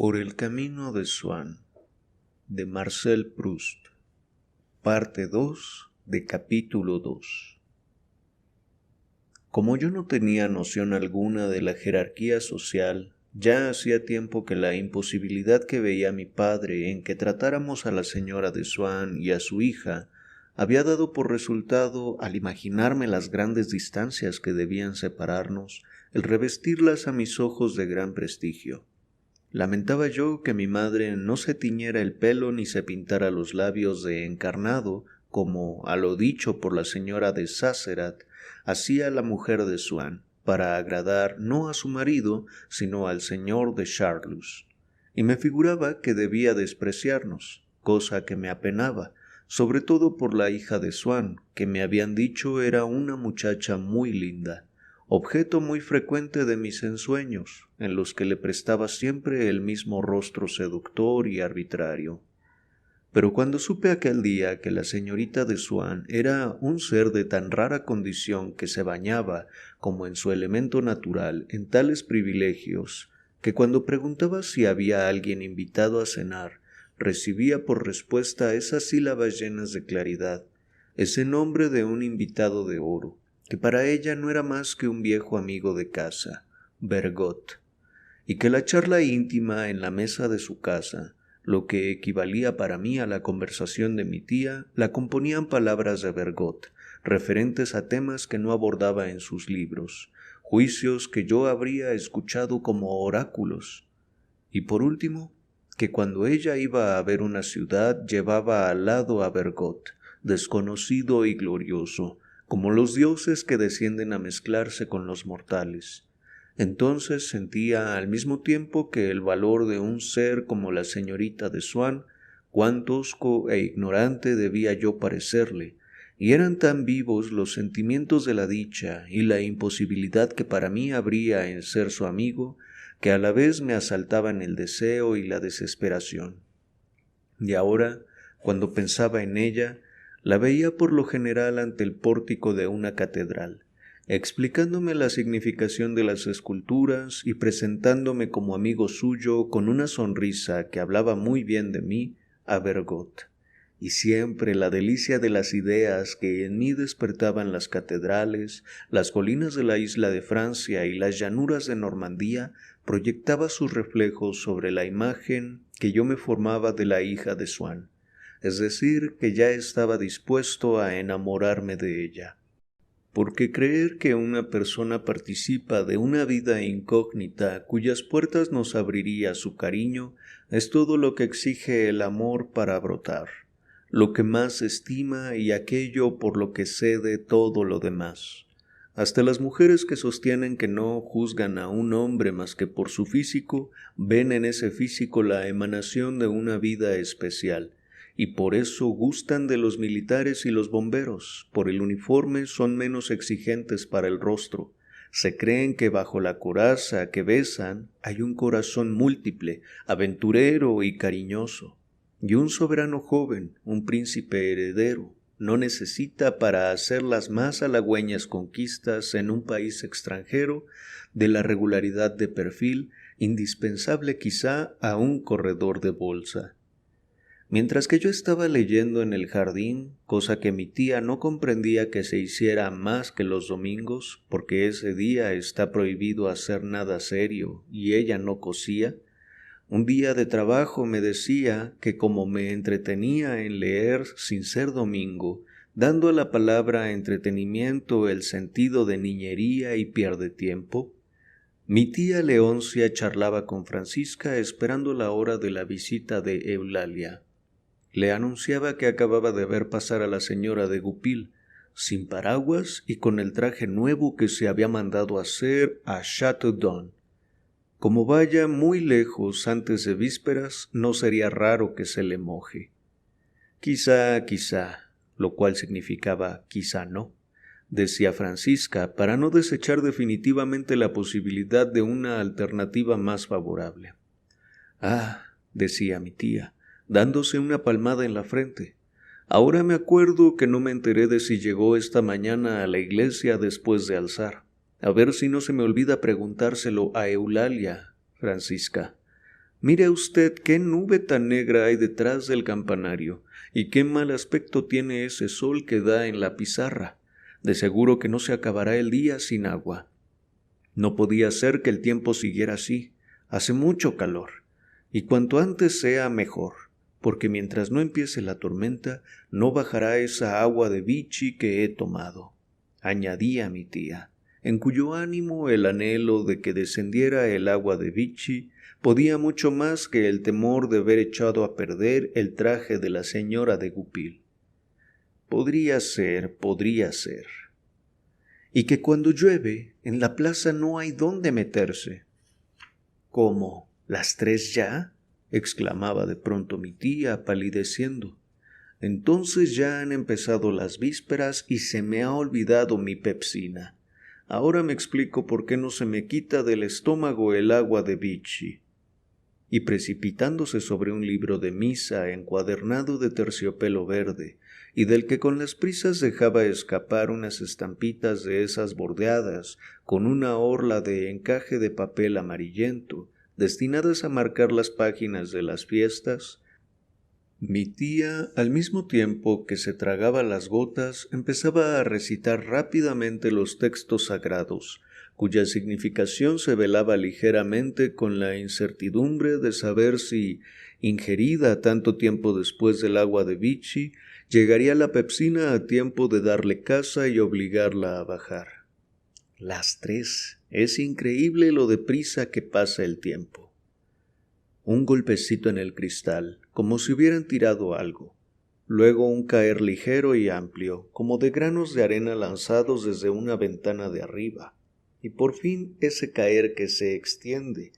Por el camino de Swann, de Marcel Proust, parte 2 de capítulo 2. Como yo no tenía noción alguna de la jerarquía social, ya hacía tiempo que la imposibilidad que veía mi padre en que tratáramos a la señora de Swann y a su hija había dado por resultado, al imaginarme las grandes distancias que debían separarnos, el revestirlas a mis ojos de gran prestigio. Lamentaba yo que mi madre no se tiñera el pelo ni se pintara los labios de encarnado, como, a lo dicho por la señora de Sasserat, hacía la mujer de Swann, para agradar no a su marido, sino al señor de Charlus. Y me figuraba que debía despreciarnos, cosa que me apenaba, sobre todo por la hija de Swann, que me habían dicho era una muchacha muy linda, objeto muy frecuente de mis ensueños, en los que le prestaba siempre el mismo rostro seductor y arbitrario. Pero cuando supe aquel día que la señorita de Swann era un ser de tan rara condición que se bañaba, como en su elemento natural, en tales privilegios, que cuando preguntaba si había alguien invitado a cenar, recibía por respuesta esas sílabas llenas de claridad, ese nombre de un invitado de oro, que para ella no era más que un viejo amigo de casa, Bergotte, y que la charla íntima en la mesa de su casa, lo que equivalía para mí a la conversación de mi tía, la componían palabras de Bergotte, referentes a temas que no abordaba en sus libros, juicios que yo habría escuchado como oráculos. Y por último, que cuando ella iba a ver una ciudad llevaba al lado a Bergotte, desconocido y glorioso, como los dioses que descienden a mezclarse con los mortales. Entonces sentía al mismo tiempo que el valor de un ser como la señorita de Swann, cuán tosco e ignorante debía yo parecerle, y eran tan vivos los sentimientos de la dicha y la imposibilidad que para mí habría en ser su amigo, que a la vez me asaltaban el deseo y la desesperación. Y ahora, cuando pensaba en ella, la veía por lo general ante el pórtico de una catedral, explicándome la significación de las esculturas y presentándome como amigo suyo con una sonrisa que hablaba muy bien de mí a Bergotte. Y siempre la delicia de las ideas que en mí despertaban las catedrales, las colinas de la isla de Francia y las llanuras de Normandía proyectaba sus reflejos sobre la imagen que yo me formaba de la hija de Swann, es decir, que ya estaba dispuesto a enamorarme de ella. Porque creer que una persona participa de una vida incógnita cuyas puertas nos abriría su cariño es todo lo que exige el amor para brotar, lo que más estima y aquello por lo que cede todo lo demás. Hasta las mujeres que sostienen que no juzgan a un hombre más que por su físico, ven en ese físico la emanación de una vida especial, y por eso gustan de los militares y los bomberos. Por el uniforme son menos exigentes para el rostro. Se creen que bajo la coraza que besan hay un corazón múltiple, aventurero y cariñoso. Y un soberano joven, un príncipe heredero, no necesita para hacer las más halagüeñas conquistas en un país extranjero de la regularidad de perfil, indispensable quizá a un corredor de bolsa. Mientras que yo estaba leyendo en el jardín, cosa que mi tía no comprendía que se hiciera más que los domingos, porque ese día está prohibido hacer nada serio y ella no cosía, un día de trabajo me decía que como me entretenía en leer sin ser domingo, dando a la palabra entretenimiento el sentido de niñería y pierde tiempo, mi tía Leoncia charlaba con Francisca esperando la hora de la visita de Eulalia. Le anunciaba que acababa de ver pasar a la señora de Goupil, sin paraguas y con el traje nuevo que se había mandado hacer a Châteaudun. Como vaya muy lejos antes de vísperas, no sería raro que se le moje. Quizá, lo cual significaba quizá no, decía Francisca, para no desechar definitivamente la posibilidad de una alternativa más favorable. Ah, decía mi tía, dándose una palmada en la frente. Ahora me acuerdo que no me enteré de si llegó esta mañana a la iglesia después de alzar. A ver si no se me olvida preguntárselo a Eulalia, Francisca. Mire usted qué nube tan negra hay detrás del campanario, y qué mal aspecto tiene ese sol que da en la pizarra. De seguro que no se acabará el día sin agua. No podía ser que el tiempo siguiera así. Hace mucho calor, y cuanto antes sea mejor, porque mientras no empiece la tormenta, no bajará esa agua de Vichy que he tomado, añadía mi tía, en cuyo ánimo el anhelo de que descendiera el agua de Vichy podía mucho más que el temor de haber echado a perder el traje de la señora de Goupil. Podría ser. Y que cuando llueve, en la plaza no hay dónde meterse. ¿Cómo? ¿Las 3 ya? Exclamaba de pronto mi tía, palideciendo. Entonces ya han empezado las vísperas y se me ha olvidado mi pepsina. Ahora me explico por qué no se me quita del estómago el agua de Vichy. Y precipitándose sobre un libro de misa encuadernado de terciopelo verde, y del que con las prisas dejaba escapar unas estampitas de esas bordeadas con una orla de encaje de papel amarillento, destinadas a marcar las páginas de las fiestas, mi tía, al mismo tiempo que se tragaba las gotas, empezaba a recitar rápidamente los textos sagrados, cuya significación se velaba ligeramente con la incertidumbre de saber si, ingerida tanto tiempo después del agua de Vichy, llegaría la pepsina a tiempo de darle caza y obligarla a bajar. Las 3. Es increíble lo deprisa que pasa el tiempo. Un golpecito en el cristal, como si hubieran tirado algo. Luego un caer ligero y amplio, como de granos de arena lanzados desde una ventana de arriba. Y por fin ese caer que se extiende,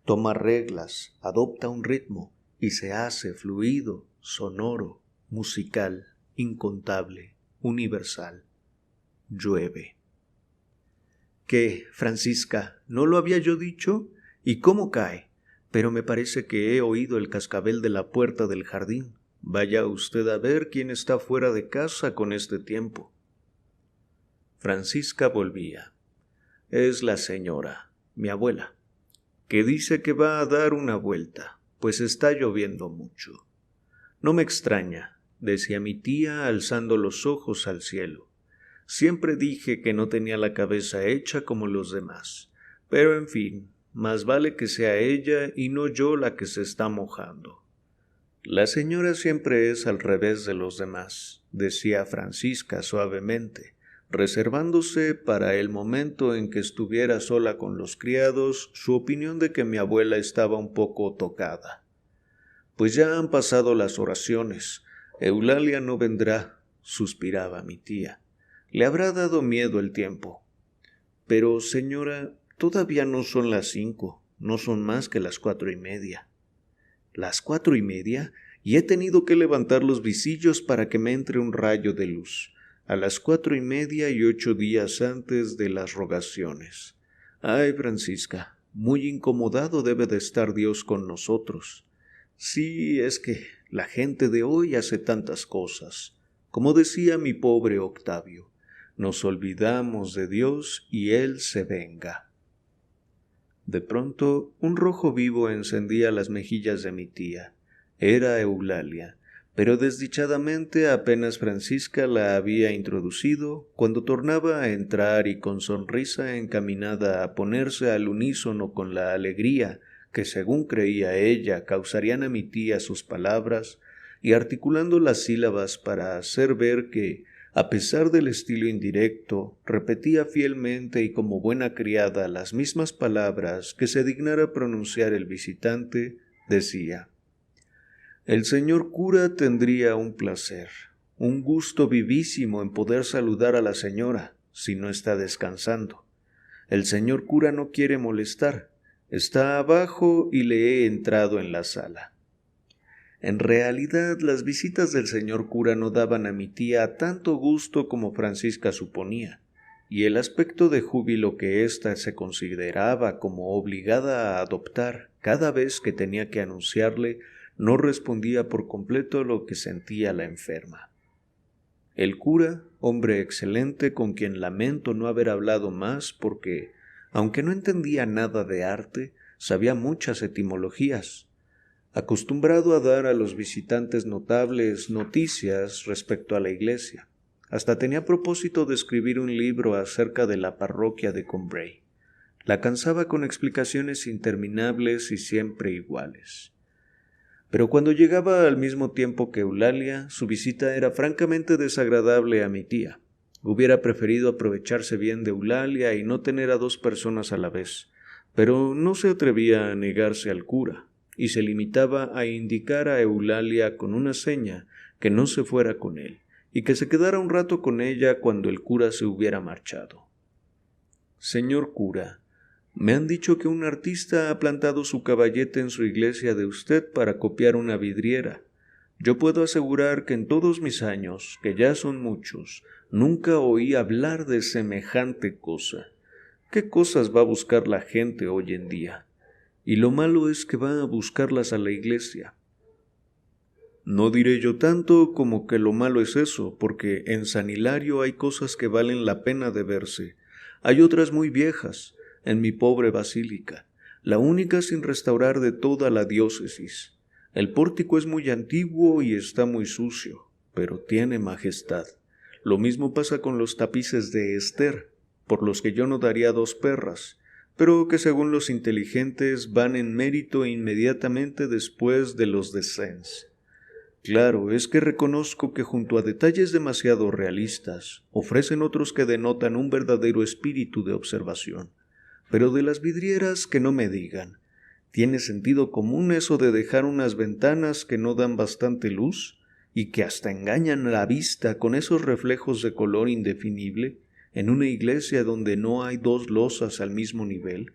toma reglas, adopta un ritmo y se hace fluido, sonoro, musical, incontable, universal. Llueve. ¿Qué, Francisca? ¿No lo había yo dicho? ¿Y cómo cae? Pero me parece que he oído el cascabel de la puerta del jardín. Vaya usted a ver quién está fuera de casa con este tiempo. Francisca volvía. Es la señora, mi abuela, que dice que va a dar una vuelta, pues está lloviendo mucho. No me extraña, decía mi tía alzando los ojos al cielo. Siempre dije que no tenía la cabeza hecha como los demás, pero en fin, más vale que sea ella y no yo la que se está mojando. La señora siempre es al revés de los demás, decía Francisca suavemente, reservándose para el momento en que estuviera sola con los criados su opinión de que mi abuela estaba un poco tocada. Pues ya han pasado las oraciones, Eulalia no vendrá, suspiraba mi tía. Le habrá dado miedo el tiempo. Pero, señora, todavía no son las 5, no son más que las 4:30. ¿Las 4:30? Y he tenido que levantar los visillos para que me entre un rayo de luz. A las 4:30 y 8 días antes de las rogaciones. Ay, Francisca, muy incomodado debe de estar Dios con nosotros. Sí, es que la gente de hoy hace tantas cosas. Como decía mi pobre Octavio, nos olvidamos de Dios y Él se venga. De pronto, un rojo vivo encendía las mejillas de mi tía. Era Eulalia, pero desdichadamente apenas Francisca la había introducido, cuando tornaba a entrar y con sonrisa encaminada a ponerse al unísono con la alegría que según creía ella causarían a mi tía sus palabras, y articulando las sílabas para hacer ver que, a pesar del estilo indirecto, repetía fielmente y como buena criada las mismas palabras que se dignara pronunciar el visitante, decía: «El señor cura tendría un placer, un gusto vivísimo en poder saludar a la señora, si no está descansando. El señor cura no quiere molestar, está abajo y le he entrado en la sala». En realidad, las visitas del señor cura no daban a mi tía tanto gusto como Francisca suponía, y el aspecto de júbilo que ésta se consideraba como obligada a adoptar cada vez que tenía que anunciarle no respondía por completo a lo que sentía la enferma. El cura, hombre excelente con quien lamento no haber hablado más porque, aunque no entendía nada de arte, sabía muchas etimologías, acostumbrado a dar a los visitantes notables noticias respecto a la iglesia. Hasta tenía propósito de escribir un libro acerca de la parroquia de Combray. La cansaba con explicaciones interminables y siempre iguales. Pero cuando llegaba al mismo tiempo que Eulalia, su visita era francamente desagradable a mi tía. Hubiera preferido aprovecharse bien de Eulalia y no tener a dos personas a la vez, pero no se atrevía a negarse al cura, y se limitaba a indicar a Eulalia con una seña que no se fuera con él, y que se quedara un rato con ella cuando el cura se hubiera marchado. «Señor cura, me han dicho que un artista ha plantado su caballete en su iglesia de usted para copiar una vidriera. Yo puedo asegurar que en todos mis años, que ya son muchos, nunca oí hablar de semejante cosa. ¿Qué cosas va a buscar la gente hoy en día? Y lo malo es que va a buscarlas a la iglesia». «No diré yo tanto como que lo malo es eso, porque en San Hilario hay cosas que valen la pena de verse. Hay otras muy viejas, en mi pobre basílica, la única sin restaurar de toda la diócesis. El pórtico es muy antiguo y está muy sucio, pero tiene majestad. Lo mismo pasa con los tapices de Esther, por los que yo no daría 2 perras, pero que según los inteligentes van en mérito inmediatamente después de los de Sens. Claro, es que reconozco que junto a detalles demasiado realistas, ofrecen otros que denotan un verdadero espíritu de observación. Pero de las vidrieras que no me digan. ¿Tiene sentido común eso de dejar unas ventanas que no dan bastante luz y que hasta engañan la vista con esos reflejos de color indefinible en una iglesia donde no hay 2 losas al mismo nivel?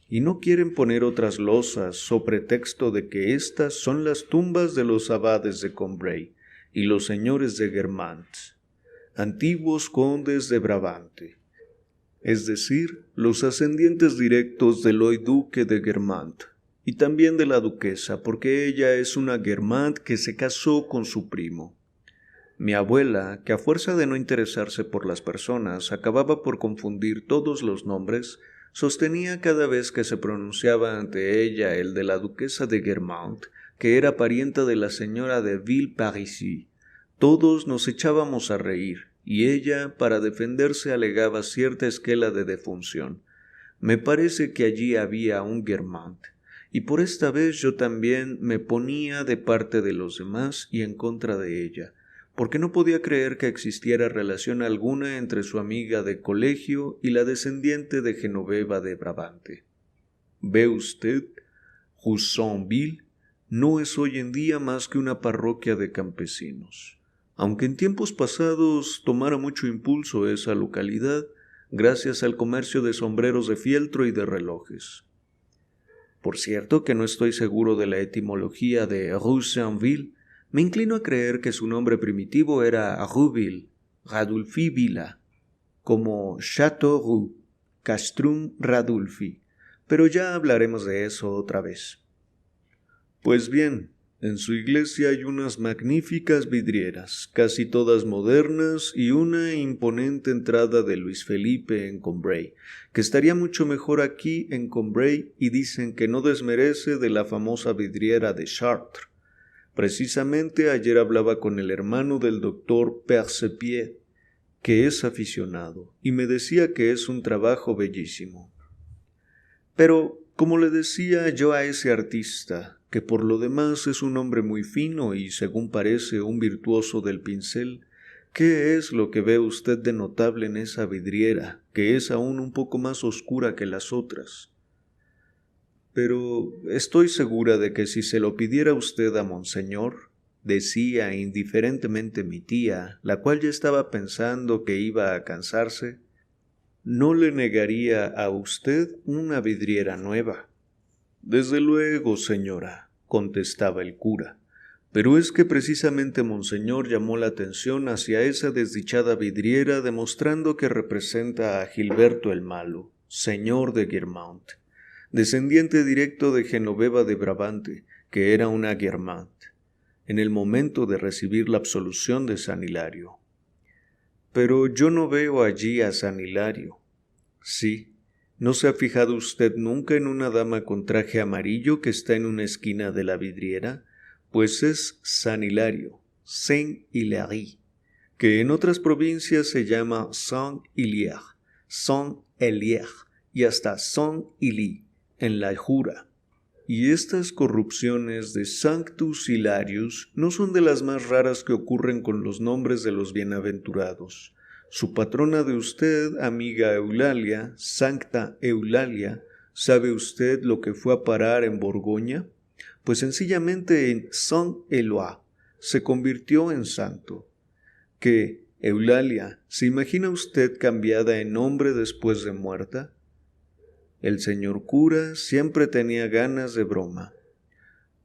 Y no quieren poner otras losas so pretexto de que estas son las tumbas de los abades de Combray y los señores de Guermantes, antiguos condes de Brabante, es decir, los ascendientes directos del hoy duque de Guermantes, y también de la duquesa, porque ella es una Guermantes que se casó con su primo. Mi abuela, que a fuerza de no interesarse por las personas, acababa por confundir todos los nombres, sostenía cada vez que se pronunciaba ante ella el de la duquesa de Guermantes, que era parienta de la señora de Villeparisis. Todos nos echábamos a reír, y ella, para defenderse, alegaba cierta esquela de defunción. Me parece que allí había un Guermantes, y por esta vez yo también me ponía de parte de los demás y en contra de ella, porque no podía creer que existiera relación alguna entre su amiga de colegio y la descendiente de Genoveva de Brabante. Ve usted, Hussonville no es hoy en día más que una parroquia de campesinos. Aunque en tiempos pasados tomara mucho impulso esa localidad, gracias al comercio de sombreros de fieltro y de relojes. Por cierto que no estoy seguro de la etimología de Roussainville. Me inclino a creer que su nombre primitivo era Rouville, Radulfi Villa, como Châteauroux, Castrum Radulfi, pero ya hablaremos de eso otra vez. Pues bien, en su iglesia hay unas magníficas vidrieras, casi todas modernas, y una imponente entrada de Luis Felipe en Combray, que estaría mucho mejor aquí en Combray, y dicen que no desmerece de la famosa vidriera de Chartres. Precisamente ayer hablaba con el hermano del doctor Percepied, que es aficionado, y me decía que es un trabajo bellísimo. Pero, como le decía yo a ese artista, que por lo demás es un hombre muy fino y, según parece, un virtuoso del pincel, ¿qué es lo que ve usted de notable en esa vidriera, que es aún un poco más oscura que las otras? Pero estoy segura de que si se lo pidiera usted a Monseñor, decía indiferentemente mi tía, la cual ya estaba pensando que iba a cansarse, no le negaría a usted una vidriera nueva. Desde luego, señora, contestaba el cura, pero es que precisamente Monseñor llamó la atención hacia esa desdichada vidriera, demostrando que representa a Gilberto el Malo, señor de Guermantes, descendiente directo de Genoveva de Brabante, que era una Guermantes, en el momento de recibir la absolución de San Hilario. Pero yo no veo allí a San Hilario. Sí, ¿No se ha fijado usted nunca en una dama con traje amarillo que está en una esquina de la vidriera? Pues es San Hilario, Saint-Hilaire, que en otras provincias se llama Saint-Hilaire, Saint-Elier y hasta Saint-Hili en la Jura. Y estas corrupciones de Sanctus Hilarius no son de las más raras que ocurren con los nombres de los bienaventurados. Su patrona de usted, amiga Eulalia, Sancta Eulalia, ¿sabe usted lo que fue a parar en Borgoña? Pues sencillamente en Saint-Éloi se convirtió en santo. ¿Qué, Eulalia, se imagina usted cambiada en hombre después de muerta? El señor cura siempre tenía ganas de broma.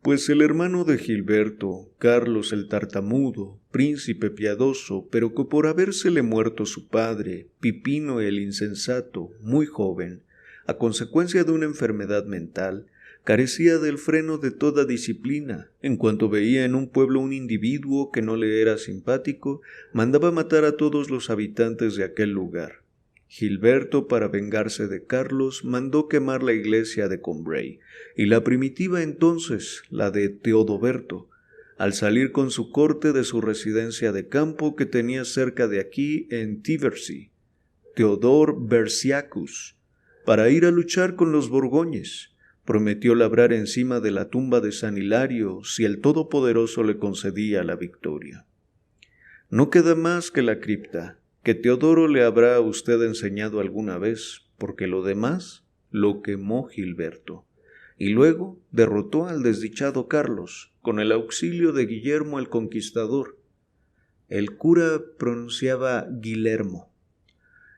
Pues el hermano de Gilberto, Carlos el tartamudo, príncipe piadoso, pero que por habérsele muerto su padre, Pipino el insensato, muy joven, a consecuencia de una enfermedad mental, carecía del freno de toda disciplina. En cuanto veía en un pueblo un individuo que no le era simpático, mandaba matar a todos los habitantes de aquel lugar. Gilberto, para vengarse de Carlos, mandó quemar la iglesia de Combray, y la primitiva entonces, la de Teodoberto, al salir con su corte de su residencia de campo que tenía cerca de aquí en Tiversey, Teodor Bersiacus, para ir a luchar con los borgoñes. Prometió labrar encima de la tumba de San Hilario si el Todopoderoso le concedía la victoria. No queda más que la cripta, que Teodoro le habrá a usted enseñado alguna vez, porque lo demás lo quemó Gilberto, y luego derrotó al desdichado Carlos, con el auxilio de Guillermo el Conquistador. El cura pronunciaba Guillermo,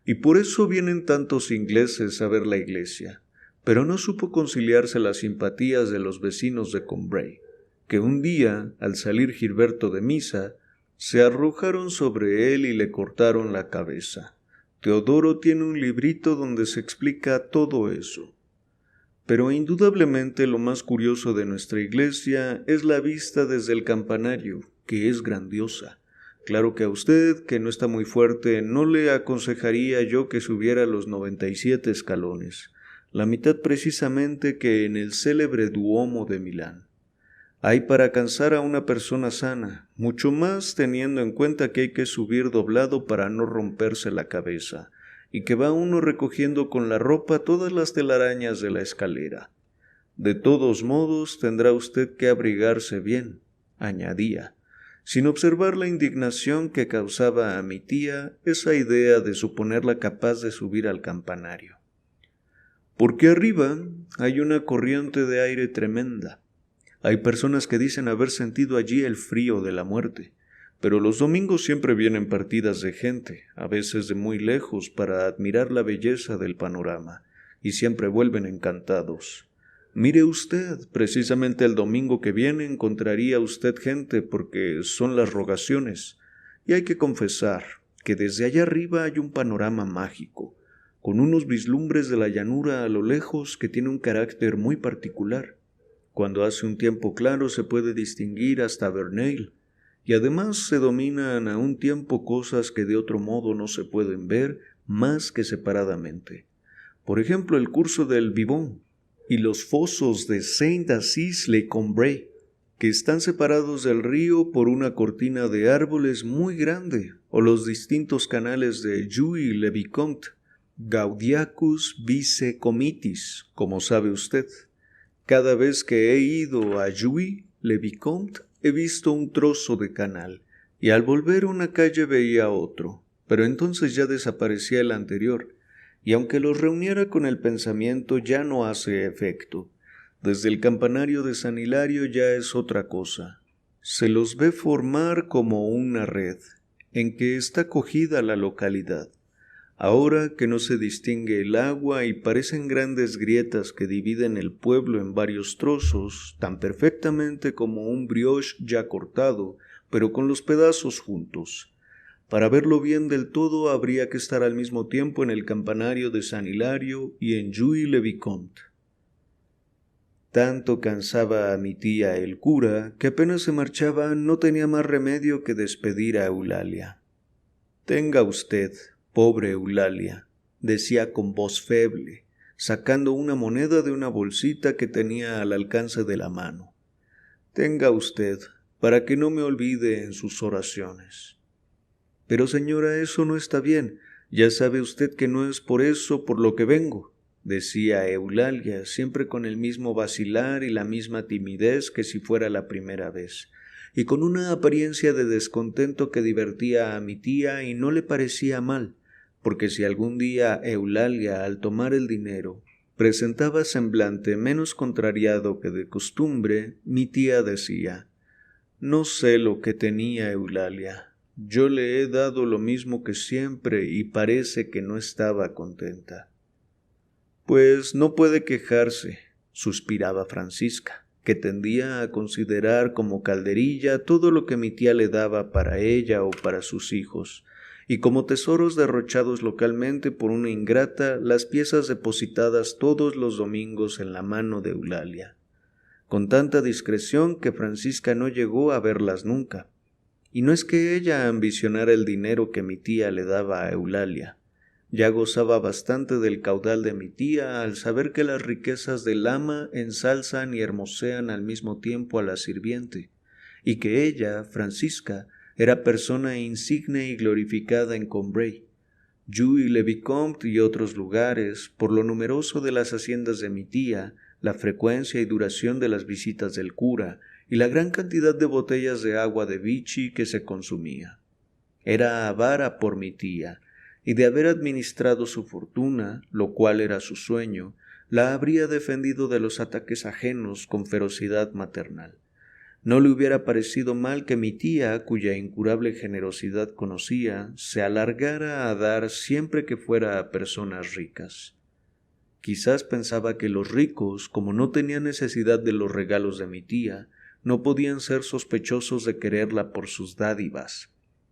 y por eso vienen tantos ingleses a ver la iglesia, pero no supo conciliarse las simpatías de los vecinos de Combray, que un día, al salir Gilberto de misa, se arrojaron sobre él y le cortaron la cabeza. Teodoro tiene un librito donde se explica todo eso. Pero indudablemente lo más curioso de nuestra iglesia es la vista desde el campanario, que es grandiosa. Claro que a usted, que no está muy fuerte, no le aconsejaría yo que subiera los 97 escalones, la mitad precisamente que en el célebre Duomo de Milán. Hay para cansar a una persona sana, mucho más teniendo en cuenta que hay que subir doblado para no romperse la cabeza, y que va uno recogiendo con la ropa todas las telarañas de la escalera. De todos modos tendrá usted que abrigarse bien, añadía, sin observar la indignación que causaba a mi tía esa idea de suponerla capaz de subir al campanario. Porque arriba hay una corriente de aire tremenda. Hay personas que dicen haber sentido allí el frío de la muerte, pero los domingos siempre vienen partidas de gente, a veces de muy lejos, para admirar la belleza del panorama, y siempre vuelven encantados. Mire usted, precisamente el domingo que viene encontraría usted gente porque son las rogaciones, y hay que confesar que desde allá arriba hay un panorama mágico, con unos vislumbres de la llanura a lo lejos que tiene un carácter muy particular. Cuando hace un tiempo claro se puede distinguir hasta Verneuil, y además se dominan a un tiempo cosas que de otro modo no se pueden ver más que separadamente. Por ejemplo, el curso del Vivonne y los fosos de Saint-Assise-le-Combray, que están separados del río por una cortina de árboles muy grande, o los distintos canales de Jouy-le-Vicomte, Gaudiacus vice comitis, como sabe usted. Cada vez que he ido a Jouy-le-Vicomte he visto un trozo de canal, y al volver una calle veía otro, pero entonces ya desaparecía el anterior, y aunque los reuniera con el pensamiento ya no hace efecto. Desde el campanario de San Hilario ya es otra cosa. Se los ve formar como una red, en que está cogida la localidad. Ahora que no se distingue el agua y parecen grandes grietas que dividen el pueblo en varios trozos, tan perfectamente como un brioche ya cortado, pero con los pedazos juntos. Para verlo bien del todo habría que estar al mismo tiempo en el campanario de San Hilario y en Jouy-le-Vicomte. Tanto cansaba a mi tía el cura, que apenas se marchaba no tenía más remedio que despedir a Eulalia. «Tenga usted, pobre Eulalia», decía con voz feble, sacando una moneda de una bolsita que tenía al alcance de la mano. «Tenga usted, para que no me olvide en sus oraciones». «Pero señora, eso no está bien. Ya sabe usted que no es por eso por lo que vengo», decía Eulalia, siempre con el mismo vacilar y la misma timidez que si fuera la primera vez, y con una apariencia de descontento que divertía a mi tía y no le parecía mal, porque si algún día Eulalia, al tomar el dinero, presentaba semblante menos contrariado que de costumbre, mi tía decía: «No sé lo que tenía Eulalia. Yo le he dado lo mismo que siempre y parece que no estaba contenta». «Pues no puede quejarse», suspiraba Francisca, que tendía a considerar como calderilla todo lo que mi tía le daba para ella o para sus hijos, y como tesoros derrochados localmente por una ingrata las piezas depositadas todos los domingos en la mano de Eulalia, con tanta discreción que Francisca no llegó a verlas nunca. Y no es que ella ambicionara el dinero que mi tía le daba a Eulalia. Ya gozaba bastante del caudal de mi tía al saber que las riquezas del ama ensalzan y hermosean al mismo tiempo a la sirviente, y que ella, Francisca, era persona insigne y glorificada en Combray, Jouy-le-Vicomte y otros lugares, por lo numeroso de las haciendas de mi tía, la frecuencia y duración de las visitas del cura, y la gran cantidad de botellas de agua de Vichy que se consumía. Era avara por mi tía, y de haber administrado su fortuna, lo cual era su sueño, la habría defendido de los ataques ajenos con ferocidad maternal. No le hubiera parecido mal que mi tía, cuya incurable generosidad conocía, se alargara a dar siempre que fuera a personas ricas. Quizás pensaba que los ricos, como no tenían necesidad de los regalos de mi tía, no podían ser sospechosos de quererla por sus dádivas.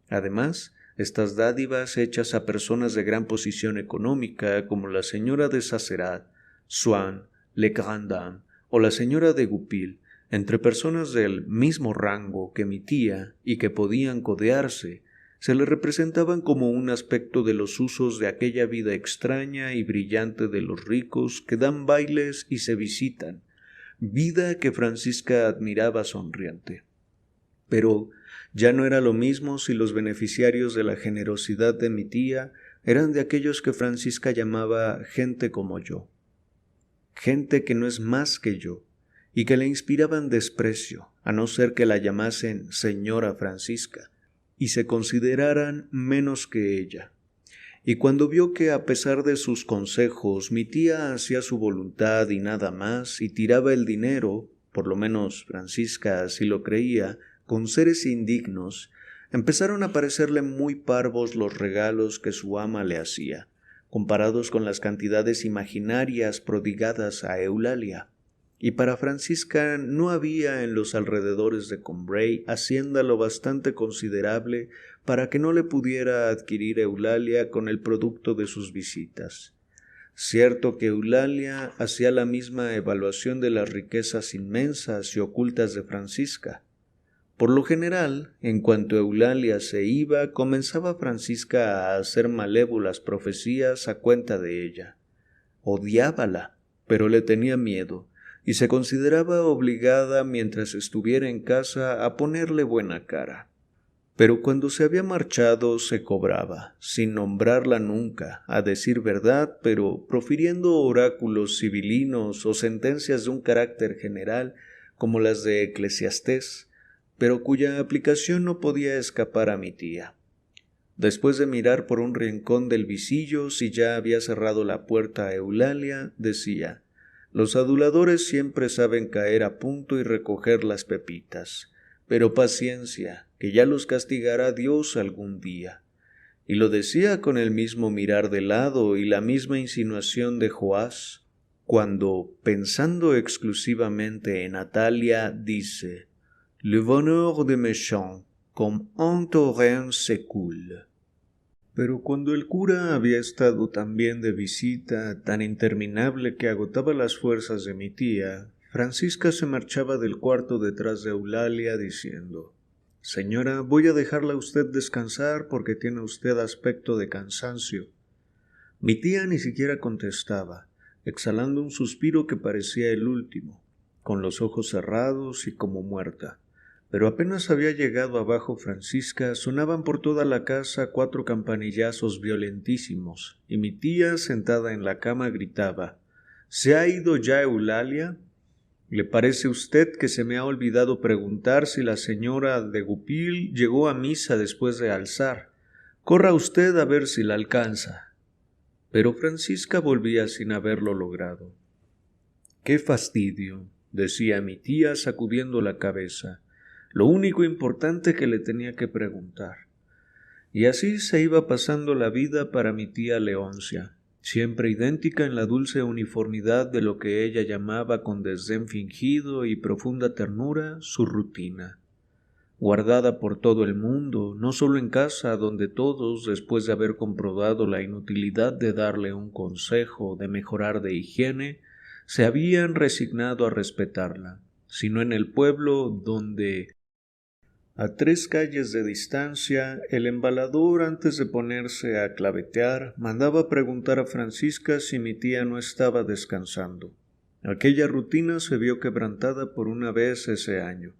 Además, estas dádivas hechas a personas de gran posición económica, como la señora de Sacerat, Swann, Le Grand Dame o la señora de Goupil, entre personas del mismo rango que mi tía y que podían codearse, se le representaban como un aspecto de los usos de aquella vida extraña y brillante de los ricos que dan bailes y se visitan, vida que Francisca admiraba sonriente. Pero ya no era lo mismo si los beneficiarios de la generosidad de mi tía eran de aquellos que Francisca llamaba gente como yo, gente que no es más que yo, y que le inspiraban desprecio, a no ser que la llamasen señora Francisca, y se consideraran menos que ella. Y cuando vio que a pesar de sus consejos mi tía hacía su voluntad y nada más, y tiraba el dinero, por lo menos Francisca así lo creía, con seres indignos, empezaron a parecerle muy parvos los regalos que su ama le hacía, comparados con las cantidades imaginarias prodigadas a Eulalia. Y para Francisca no había en los alrededores de Combray hacienda lo bastante considerable para que no le pudiera adquirir Eulalia con el producto de sus visitas. Cierto que Eulalia hacía la misma evaluación de las riquezas inmensas y ocultas de Francisca. Por lo general, en cuanto Eulalia se iba, comenzaba Francisca a hacer malévolas profecías a cuenta de ella. Odiábala, pero le tenía miedo, y se consideraba obligada mientras estuviera en casa a ponerle buena cara. Pero cuando se había marchado se cobraba, sin nombrarla nunca, a decir verdad, pero profiriendo oráculos sibilinos o sentencias de un carácter general como las de Eclesiastés, pero cuya aplicación no podía escapar a mi tía. Después de mirar por un rincón del visillo si ya había cerrado la puerta a Eulalia, decía: «Los aduladores siempre saben caer a punto y recoger las pepitas, pero paciencia, que ya los castigará Dios algún día». Y lo decía con el mismo mirar de lado y la misma insinuación de Joás, cuando, pensando exclusivamente en Natalia, dice: «Le bonheur des méchants, comme un torrent s'écoule». Pero cuando el cura había estado tan bien de visita, tan interminable que agotaba las fuerzas de mi tía, Francisca se marchaba del cuarto detrás de Eulalia diciendo: «Señora, voy a dejarla a usted descansar porque tiene usted aspecto de cansancio». Mi tía ni siquiera contestaba, exhalando un suspiro que parecía el último, con los ojos cerrados y como muerta. Pero apenas había llegado abajo Francisca, sonaban por toda la casa 4 campanillazos violentísimos, y mi tía, sentada en la cama, gritaba: ¿Se ha ido ya Eulalia? ¿Le parece a usted que se me ha olvidado preguntar si la señora de Goupil llegó a misa después de alzar? Corra usted a ver si la alcanza. Pero Francisca volvía sin haberlo logrado. ¡Qué fastidio!, decía mi tía sacudiendo la cabeza. Lo único importante que le tenía que preguntar. Y así se iba pasando la vida para mi tía Leoncia, siempre idéntica en la dulce uniformidad de lo que ella llamaba con desdén fingido y profunda ternura su rutina, guardada por todo el mundo, no solo en casa, donde todos, después de haber comprobado la inutilidad de darle un consejo de mejorar de higiene, se habían resignado a respetarla, sino en el pueblo donde, a 3 calles de distancia, el embalador, antes de ponerse a clavetear, mandaba preguntar a Francisca si mi tía no estaba descansando. Aquella rutina se vio quebrantada por una vez ese año,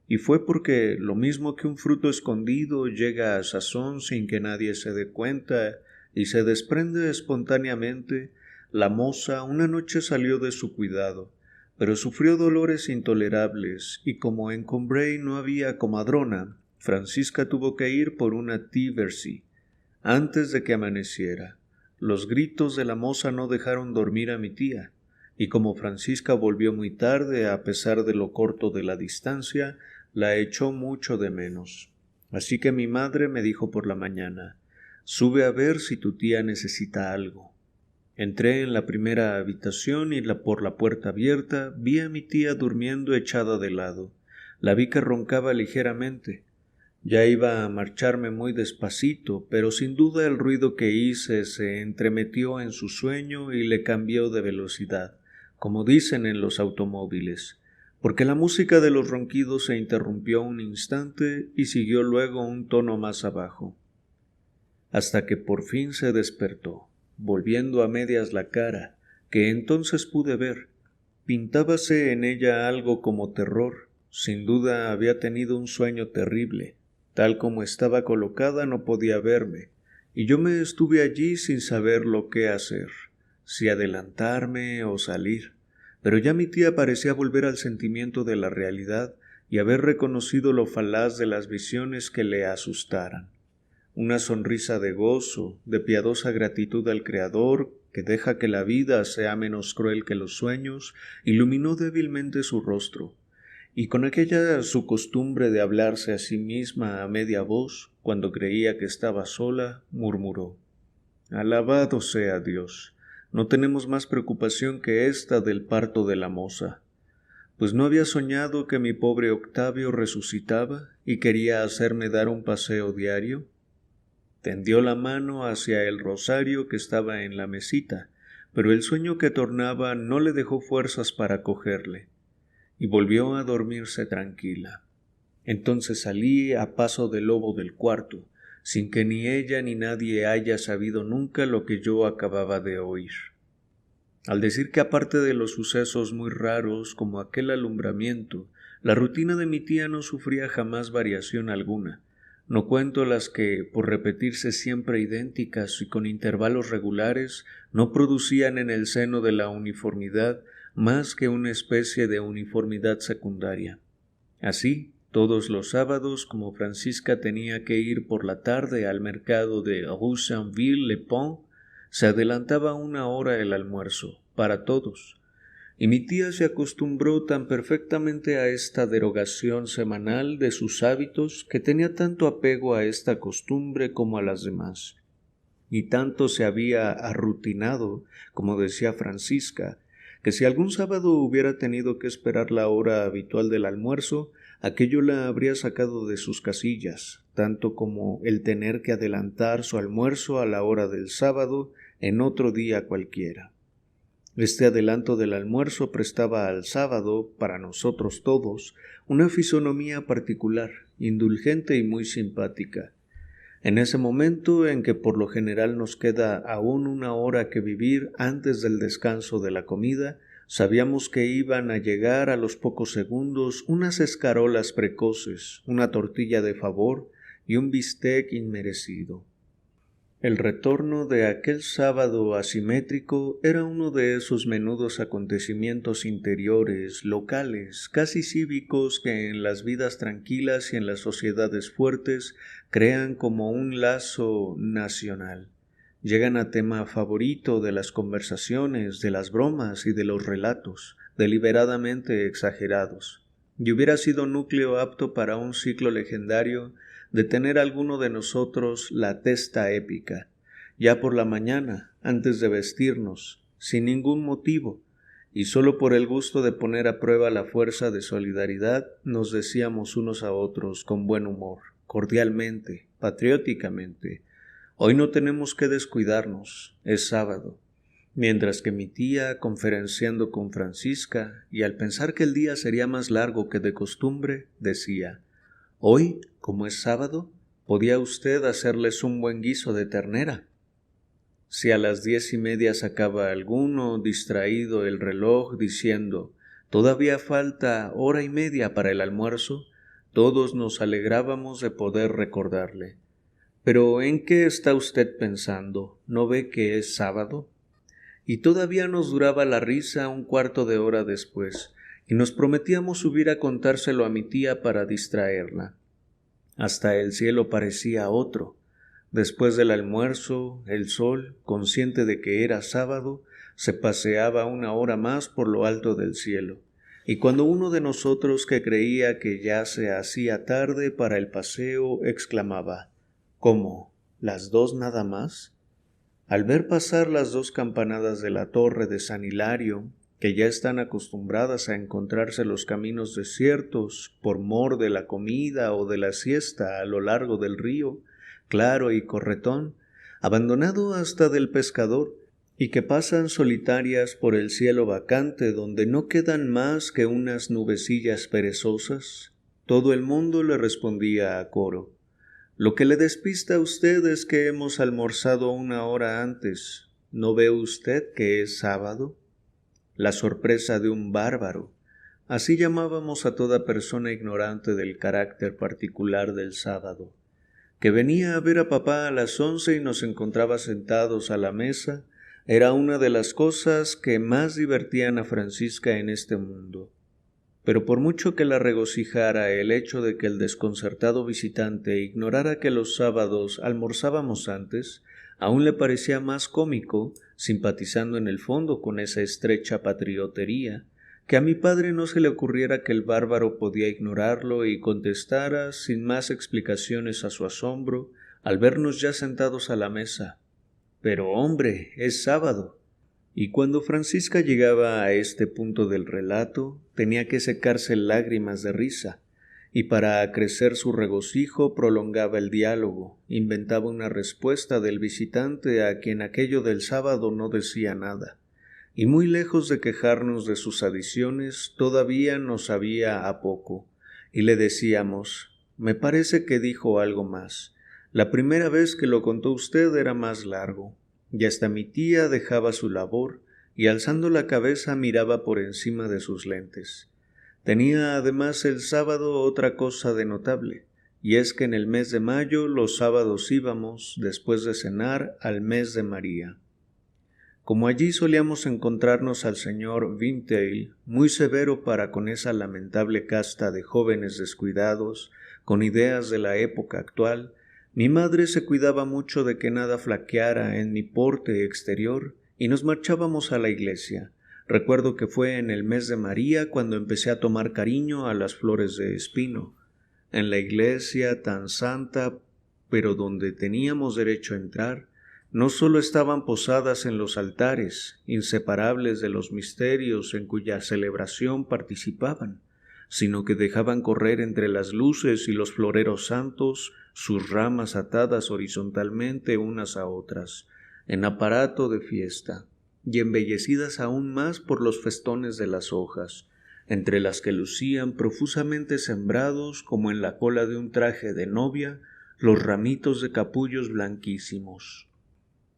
y fue porque, lo mismo que un fruto escondido llega a sazón sin que nadie se dé cuenta y se desprende espontáneamente, la moza una noche salió de su cuidado, pero sufrió dolores intolerables, y como en Combray no había comadrona, Francisca tuvo que ir por una Tyversy antes de que amaneciera. Los gritos de la moza no dejaron dormir a mi tía, y como Francisca volvió muy tarde, a pesar de lo corto de la distancia, la echó mucho de menos. Así que mi madre me dijo por la mañana: «Sube a ver si tu tía necesita algo». Entré en la primera habitación y por la puerta abierta vi a mi tía durmiendo echada de lado. La vi que roncaba ligeramente. Ya iba a marcharme muy despacito, pero sin duda el ruido que hice se entremetió en su sueño y le cambió de velocidad, como dicen en los automóviles, porque la música de los ronquidos se interrumpió un instante y siguió luego un tono más abajo, hasta que por fin se despertó, volviendo a medias la cara, que entonces pude ver. Pintábase en ella algo como terror. Sin duda había tenido un sueño terrible. Tal como estaba colocada no podía verme, y yo me estuve allí sin saber lo que hacer, si adelantarme o salir. Pero ya mi tía parecía volver al sentimiento de la realidad y haber reconocido lo falaz de las visiones que le asustaran. Una sonrisa de gozo, de piadosa gratitud al Creador, que deja que la vida sea menos cruel que los sueños, iluminó débilmente su rostro, y con aquella su costumbre de hablarse a sí misma a media voz, cuando creía que estaba sola, murmuró: «Alabado sea Dios, no tenemos más preocupación que esta del parto de la moza, pues no había soñado que mi pobre Octavio resucitaba y quería hacerme dar un paseo diario». Tendió la mano hacia el rosario que estaba en la mesita, pero el sueño que tornaba no le dejó fuerzas para cogerle, y volvió a dormirse tranquila. Entonces salí a paso de lobo del cuarto, sin que ni ella ni nadie haya sabido nunca lo que yo acababa de oír. Al decir que aparte de los sucesos muy raros como aquel alumbramiento, la rutina de mi tía no sufría jamás variación alguna, no cuento las que, por repetirse siempre idénticas y con intervalos regulares, no producían en el seno de la uniformidad más que una especie de uniformidad secundaria. Así, todos los sábados, como Francisca tenía que ir por la tarde al mercado de Rue Saint-Ville-le-Pont, se adelantaba 1 hora el almuerzo, para todos, y mi tía se acostumbró tan perfectamente a esta derogación semanal de sus hábitos que tenía tanto apego a esta costumbre como a las demás, y tanto se había arrutinado, como decía Francisca, que si algún sábado hubiera tenido que esperar la hora habitual del almuerzo, aquello la habría sacado de sus casillas, tanto como el tener que adelantar su almuerzo a la hora del sábado en otro día cualquiera. Este adelanto del almuerzo prestaba al sábado, para nosotros todos, una fisonomía particular, indulgente y muy simpática. En ese momento en que por lo general nos queda aún una hora que vivir antes del descanso de la comida, sabíamos que iban a llegar a los pocos segundos unas escarolas precoces, una tortilla de favor y un bistec inmerecido. El retorno de aquel sábado asimétrico era uno de esos menudos acontecimientos interiores, locales, casi cívicos que en las vidas tranquilas y en las sociedades fuertes crean como un lazo nacional. Llegan a tema favorito de las conversaciones, de las bromas y de los relatos, deliberadamente exagerados. Y hubiera sido núcleo apto para un ciclo legendario de tener alguno de nosotros la testa épica, ya por la mañana, antes de vestirnos, sin ningún motivo, y solo por el gusto de poner a prueba la fuerza de solidaridad, nos decíamos unos a otros con buen humor, cordialmente, patrióticamente: hoy no tenemos que descuidarnos, es sábado. Mientras que mi tía, conferenciando con Francisca, y al pensar que el día sería más largo que de costumbre, decía: hoy, como es sábado, podía usted hacerles un buen guiso de ternera. Si a las 10:30 sacaba alguno, distraído el reloj, diciendo: todavía falta hora y media para el almuerzo, todos nos alegrábamos de poder recordarle: ¿pero en qué está usted pensando? ¿No ve que es sábado? Y todavía nos duraba la risa un cuarto de hora después, y nos prometíamos subir a contárselo a mi tía para distraerla. Hasta el cielo parecía otro. Después del almuerzo, el sol, consciente de que era sábado, se paseaba una hora más por lo alto del cielo, y cuando uno de nosotros que creía que ya se hacía tarde para el paseo exclamaba: ¿cómo? ¿Las 2 nada más? Al ver pasar las 2 campanadas de la torre de San Hilario, que ya están acostumbradas a encontrarse los caminos desiertos por mor de la comida o de la siesta a lo largo del río, claro y corretón, abandonado hasta del pescador, y que pasan solitarias por el cielo vacante donde no quedan más que unas nubecillas perezosas, todo el mundo le respondía a coro: lo que le despista a usted es que hemos almorzado una hora antes. ¿No ve usted que es sábado? La sorpresa de un bárbaro. Así llamábamos a toda persona ignorante del carácter particular del sábado, que venía a ver a papá a las 11 y nos encontraba sentados a la mesa, era una de las cosas que más divertían a Francisca en este mundo. Pero por mucho que la regocijara el hecho de que el desconcertado visitante ignorara que los sábados almorzábamos antes, aún le parecía más cómico, simpatizando en el fondo con esa estrecha patriotería, que a mi padre no se le ocurriera que el bárbaro podía ignorarlo y contestara sin más explicaciones a su asombro al vernos ya sentados a la mesa: «Pero hombre, es sábado». Y cuando Francisca llegaba a este punto del relato, tenía que secarse lágrimas de risa, y para acrecer su regocijo prolongaba el diálogo, inventaba una respuesta del visitante a quien aquello del sábado no decía nada, y muy lejos de quejarnos de sus adiciones, todavía nos sabía a poco, y le decíamos: «Me parece que dijo algo más. La primera vez que lo contó usted era más largo». Y hasta mi tía dejaba su labor y alzando la cabeza miraba por encima de sus lentes. Tenía además el sábado otra cosa de notable, y es que en el mes de mayo los sábados íbamos, después de cenar, al mes de María. Como allí solíamos encontrarnos al señor Vintale, muy severo para con esa lamentable casta de jóvenes descuidados, con ideas de la época actual, mi madre se cuidaba mucho de que nada flaqueara en mi porte exterior y nos marchábamos a la iglesia. Recuerdo que fue en el mes de María cuando empecé a tomar cariño a las flores de espino. En la iglesia tan santa, pero donde teníamos derecho a entrar, no solo estaban posadas en los altares, inseparables de los misterios en cuya celebración participaban, sino que dejaban correr entre las luces y los floreros santos sus ramas atadas horizontalmente unas a otras, en aparato de fiesta, y embellecidas aún más por los festones de las hojas, entre las que lucían profusamente sembrados, como en la cola de un traje de novia, los ramitos de capullos blanquísimos.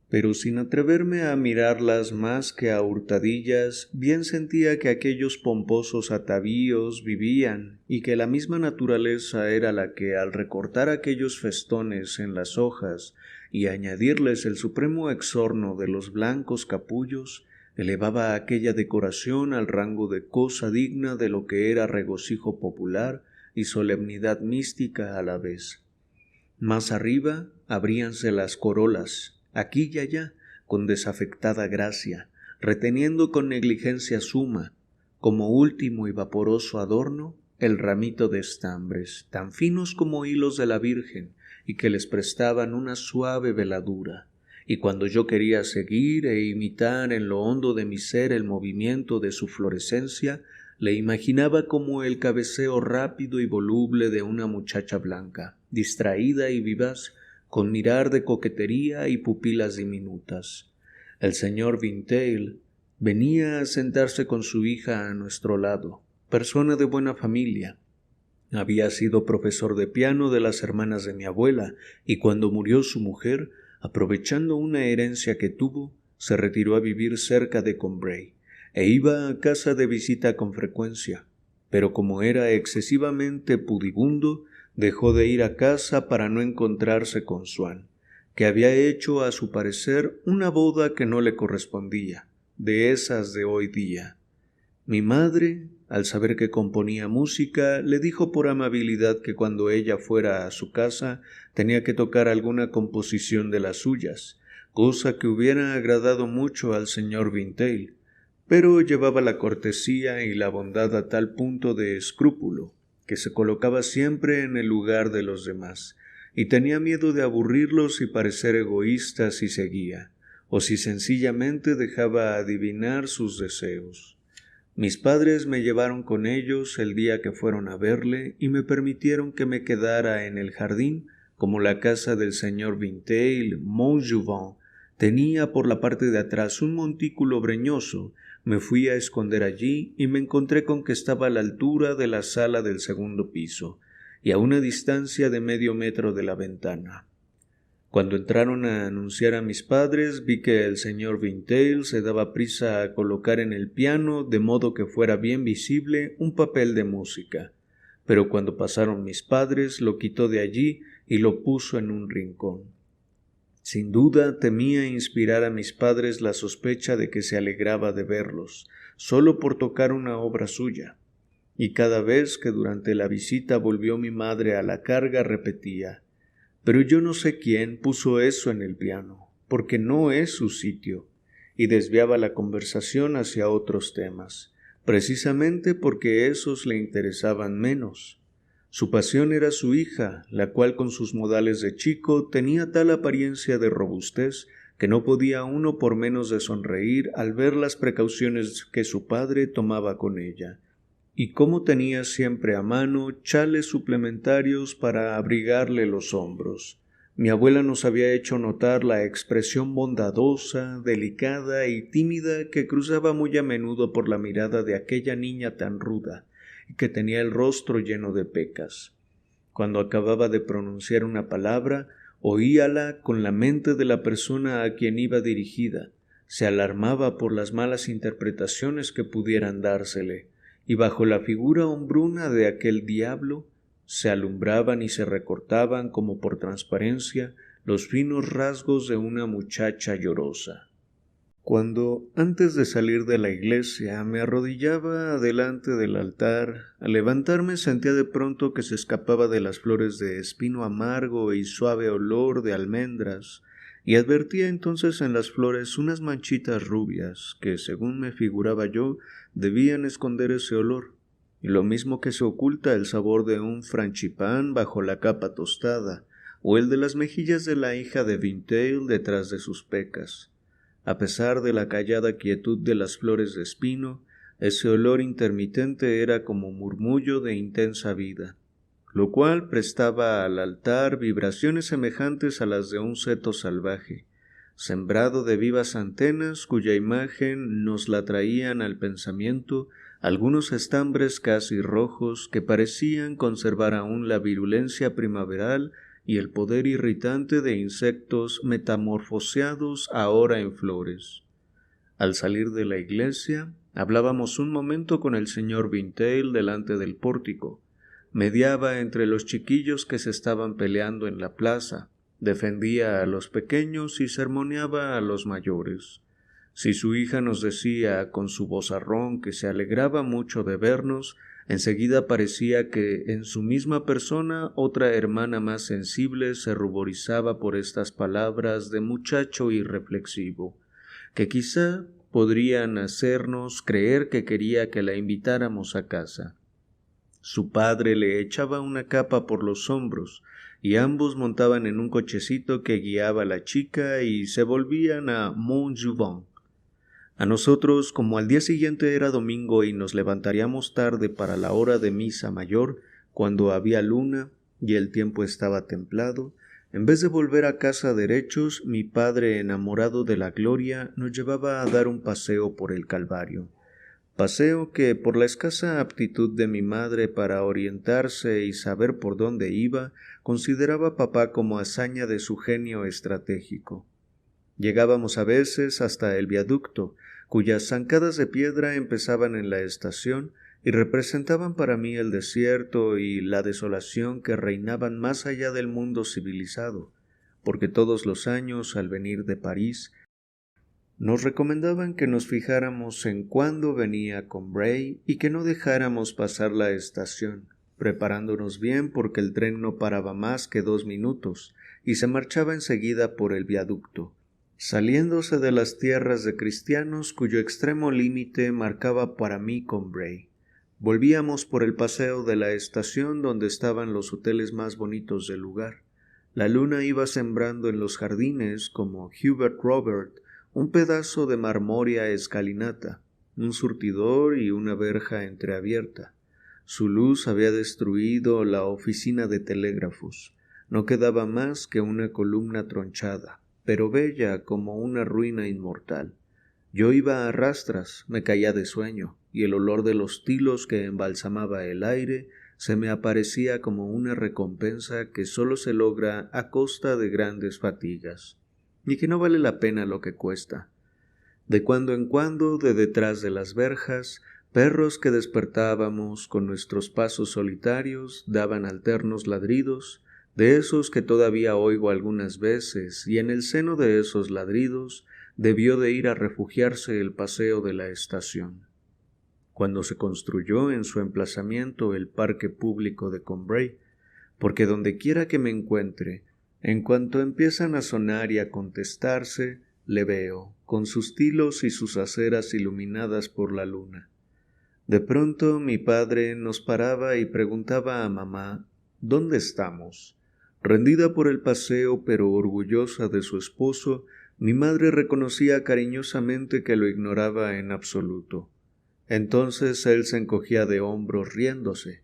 Pero sin atreverme a mirarlas más que a hurtadillas, bien sentía que aquellos pomposos atavíos vivían y que la misma naturaleza era la que, al recortar aquellos festones en las hojas y añadirles el supremo exorno de los blancos capullos, elevaba aquella decoración al rango de cosa digna de lo que era regocijo popular y solemnidad mística a la vez. Más arriba abríanse las corolas, aquí y allá, con desafectada gracia, reteniendo con negligencia suma, como último y vaporoso adorno, el ramito de estambres, tan finos como hilos de la Virgen, y que les prestaban una suave veladura. Y cuando yo quería seguir e imitar en lo hondo de mi ser el movimiento de su florescencia, le imaginaba como el cabeceo rápido y voluble de una muchacha blanca, distraída y vivaz, con mirar de coquetería y pupilas diminutas. El señor Vintail venía a sentarse con su hija a nuestro lado, persona de buena familia. Había sido profesor de piano de las hermanas de mi abuela, y cuando murió su mujer, aprovechando una herencia que tuvo, se retiró a vivir cerca de Combray, e iba a casa de visita con frecuencia, pero como era excesivamente pudibundo, dejó de ir a casa para no encontrarse con Swann, que había hecho a su parecer una boda que no le correspondía, de esas de hoy día. Mi madre, al saber que componía música, le dijo por amabilidad que cuando ella fuera a su casa tenía que tocar alguna composición de las suyas, cosa que hubiera agradado mucho al señor Vintail, pero llevaba la cortesía y la bondad a tal punto de escrúpulo, que se colocaba siempre en el lugar de los demás, y tenía miedo de aburrirlos y parecer egoísta si seguía, o si sencillamente dejaba adivinar sus deseos. Mis padres me llevaron con ellos el día que fueron a verle y me permitieron que me quedara en el jardín, como la casa del señor Vintail, Montjouvent, tenía por la parte de atrás un montículo breñoso. Me fui a esconder allí y me encontré con que estaba a la altura de la sala del segundo piso y a una distancia de medio metro de la ventana. Cuando entraron a anunciar a mis padres, vi que el señor Vintail se daba prisa a colocar en el piano de modo que fuera bien visible un papel de música, pero cuando pasaron mis padres lo quitó de allí y lo puso en un rincón. Sin duda temía inspirar a mis padres la sospecha de que se alegraba de verlos, solo por tocar una obra suya, y cada vez que durante la visita volvió mi madre a la carga repetía: «Pero yo no sé quién puso eso en el piano, porque no es su sitio», y desviaba la conversación hacia otros temas, precisamente porque esos le interesaban menos. Su pasión era su hija, la cual con sus modales de chico tenía tal apariencia de robustez que no podía uno por menos de sonreír al ver las precauciones que su padre tomaba con ella, y cómo tenía siempre a mano chales suplementarios para abrigarle los hombros. Mi abuela nos había hecho notar la expresión bondadosa, delicada y tímida que cruzaba muy a menudo por la mirada de aquella niña tan ruda, y que tenía el rostro lleno de pecas. Cuando acababa de pronunciar una palabra, oíala con la mente de la persona a quien iba dirigida, se alarmaba por las malas interpretaciones que pudieran dársele, y bajo la figura hombruna de aquel diablo se alumbraban y se recortaban como por transparencia los finos rasgos de una muchacha llorosa. Cuando, antes de salir de la iglesia, me arrodillaba delante del altar, al levantarme sentía de pronto que se escapaba de las flores de espino amargo y suave olor de almendras, y advertía entonces en las flores unas manchitas rubias que, según me figuraba yo, debían esconder ese olor, y lo mismo que se oculta el sabor de un franchipán bajo la capa tostada, o el de las mejillas de la hija de Vintail detrás de sus pecas. A pesar de la callada quietud de las flores de espino, ese olor intermitente era como murmullo de intensa vida, lo cual prestaba al altar vibraciones semejantes a las de un seto salvaje, sembrado de vivas antenas cuya imagen nos la traían al pensamiento algunos estambres casi rojos que parecían conservar aún la virulencia primaveral y el poder irritante de insectos metamorfoseados ahora en flores. Al salir de la iglesia, hablábamos un momento con el señor Vintail delante del pórtico. Mediaba entre los chiquillos que se estaban peleando en la plaza, defendía a los pequeños y sermoneaba a los mayores. Si su hija nos decía con su vozarrón que se alegraba mucho de vernos, enseguida parecía que en su misma persona otra hermana más sensible se ruborizaba por estas palabras de muchacho irreflexivo, que quizá podrían hacernos creer que quería que la invitáramos a casa. Su padre le echaba una capa por los hombros, y ambos montaban en un cochecito que guiaba a la chica y se volvían a Montjouvan. A nosotros, como al día siguiente era domingo y nos levantaríamos tarde para la hora de misa mayor, cuando había luna y el tiempo estaba templado, en vez de volver a casa derechos, mi padre, enamorado de la gloria, nos llevaba a dar un paseo por el Calvario. Paseo que, por la escasa aptitud de mi madre para orientarse y saber por dónde iba, consideraba papá como hazaña de su genio estratégico. Llegábamos a veces hasta el viaducto, cuyas zancadas de piedra empezaban en la estación y representaban para mí el desierto y la desolación que reinaban más allá del mundo civilizado, porque todos los años, al venir de París, nos recomendaban que nos fijáramos en cuándo venía Combray y que no dejáramos pasar la estación, preparándonos bien porque el tren no paraba más que 2 minutos y se marchaba enseguida por el viaducto, saliéndose de las tierras de cristianos cuyo extremo límite marcaba para mí Combray. Volvíamos por el paseo de la estación donde estaban los hoteles más bonitos del lugar. La luna iba sembrando en los jardines, como Hubert Robert, un pedazo de marmórea escalinata, un surtidor y una verja entreabierta. Su luz había destruido la oficina de telégrafos. No quedaba más que una columna tronchada, pero bella como una ruina inmortal. Yo iba a rastras, me caía de sueño, y el olor de los tilos que embalsamaba el aire se me aparecía como una recompensa que sólo se logra a costa de grandes fatigas, y que no vale la pena lo que cuesta. De cuando en cuando, de detrás de las verjas, perros que despertábamos con nuestros pasos solitarios daban alternos ladridos, de esos que todavía oigo algunas veces, y en el seno de esos ladridos debió de ir a refugiarse el paseo de la estación. Cuando se construyó en su emplazamiento el parque público de Combray, porque dondequiera que me encuentre, en cuanto empiezan a sonar y a contestarse, le veo, con sus tilos y sus aceras iluminadas por la luna. De pronto mi padre nos paraba y preguntaba a mamá, ¿dónde estamos? Rendida por el paseo pero orgullosa de su esposo, mi madre reconocía cariñosamente que lo ignoraba en absoluto. Entonces él se encogía de hombros riéndose,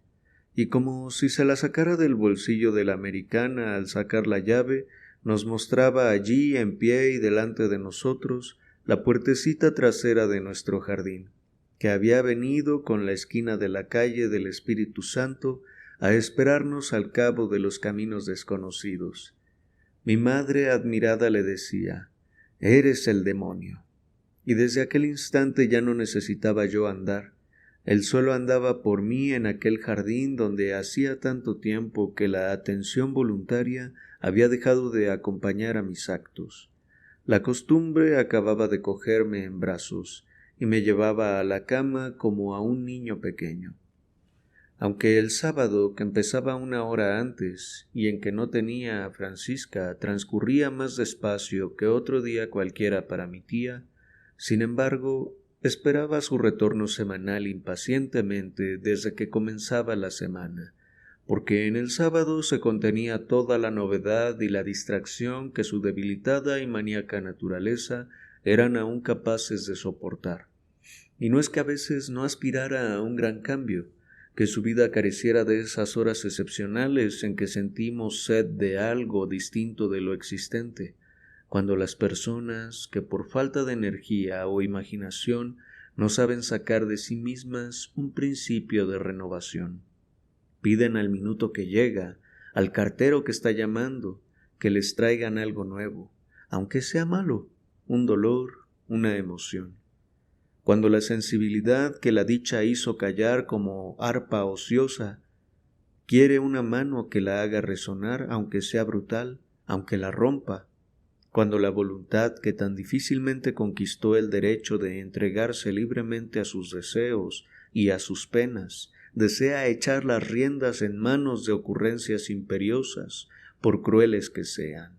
y como si se la sacara del bolsillo de la americana al sacar la llave, nos mostraba allí en pie y delante de nosotros la puertecita trasera de nuestro jardín, que había venido con la esquina de la calle del Espíritu Santo a esperarnos al cabo de los caminos desconocidos. Mi madre admirada le decía, «Eres el demonio». Y desde aquel instante ya no necesitaba yo andar. El suelo andaba por mí en aquel jardín donde hacía tanto tiempo que la atención voluntaria había dejado de acompañar a mis actos. La costumbre acababa de cogerme en brazos y me llevaba a la cama como a un niño pequeño. Aunque el sábado, que empezaba 1 hora antes y en que no tenía a Francisca, transcurría más despacio que otro día cualquiera para mi tía, sin embargo, esperaba su retorno semanal impacientemente desde que comenzaba la semana, porque en el sábado se contenía toda la novedad y la distracción que su debilitada y maníaca naturaleza eran aún capaces de soportar. Y no es que a veces no aspirara a un gran cambio, que su vida careciera de esas horas excepcionales en que sentimos sed de algo distinto de lo existente, cuando las personas que por falta de energía o imaginación no saben sacar de sí mismas un principio de renovación. Piden al minuto que llega, al cartero que está llamando, que les traigan algo nuevo, aunque sea malo, un dolor, una emoción. Cuando la sensibilidad que la dicha hizo callar como arpa ociosa, quiere una mano que la haga resonar, aunque sea brutal, aunque la rompa. Cuando la voluntad que tan difícilmente conquistó el derecho de entregarse libremente a sus deseos y a sus penas, desea echar las riendas en manos de ocurrencias imperiosas, por crueles que sean.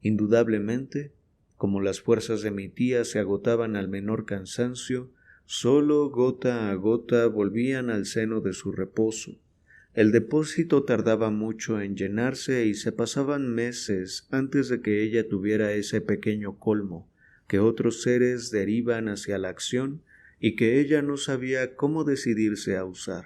Indudablemente, como las fuerzas de mi tía se agotaban al menor cansancio, solo gota a gota volvían al seno de su reposo. El depósito tardaba mucho en llenarse y se pasaban meses antes de que ella tuviera ese pequeño colmo que otros seres derivan hacia la acción y que ella no sabía cómo decidirse a usar.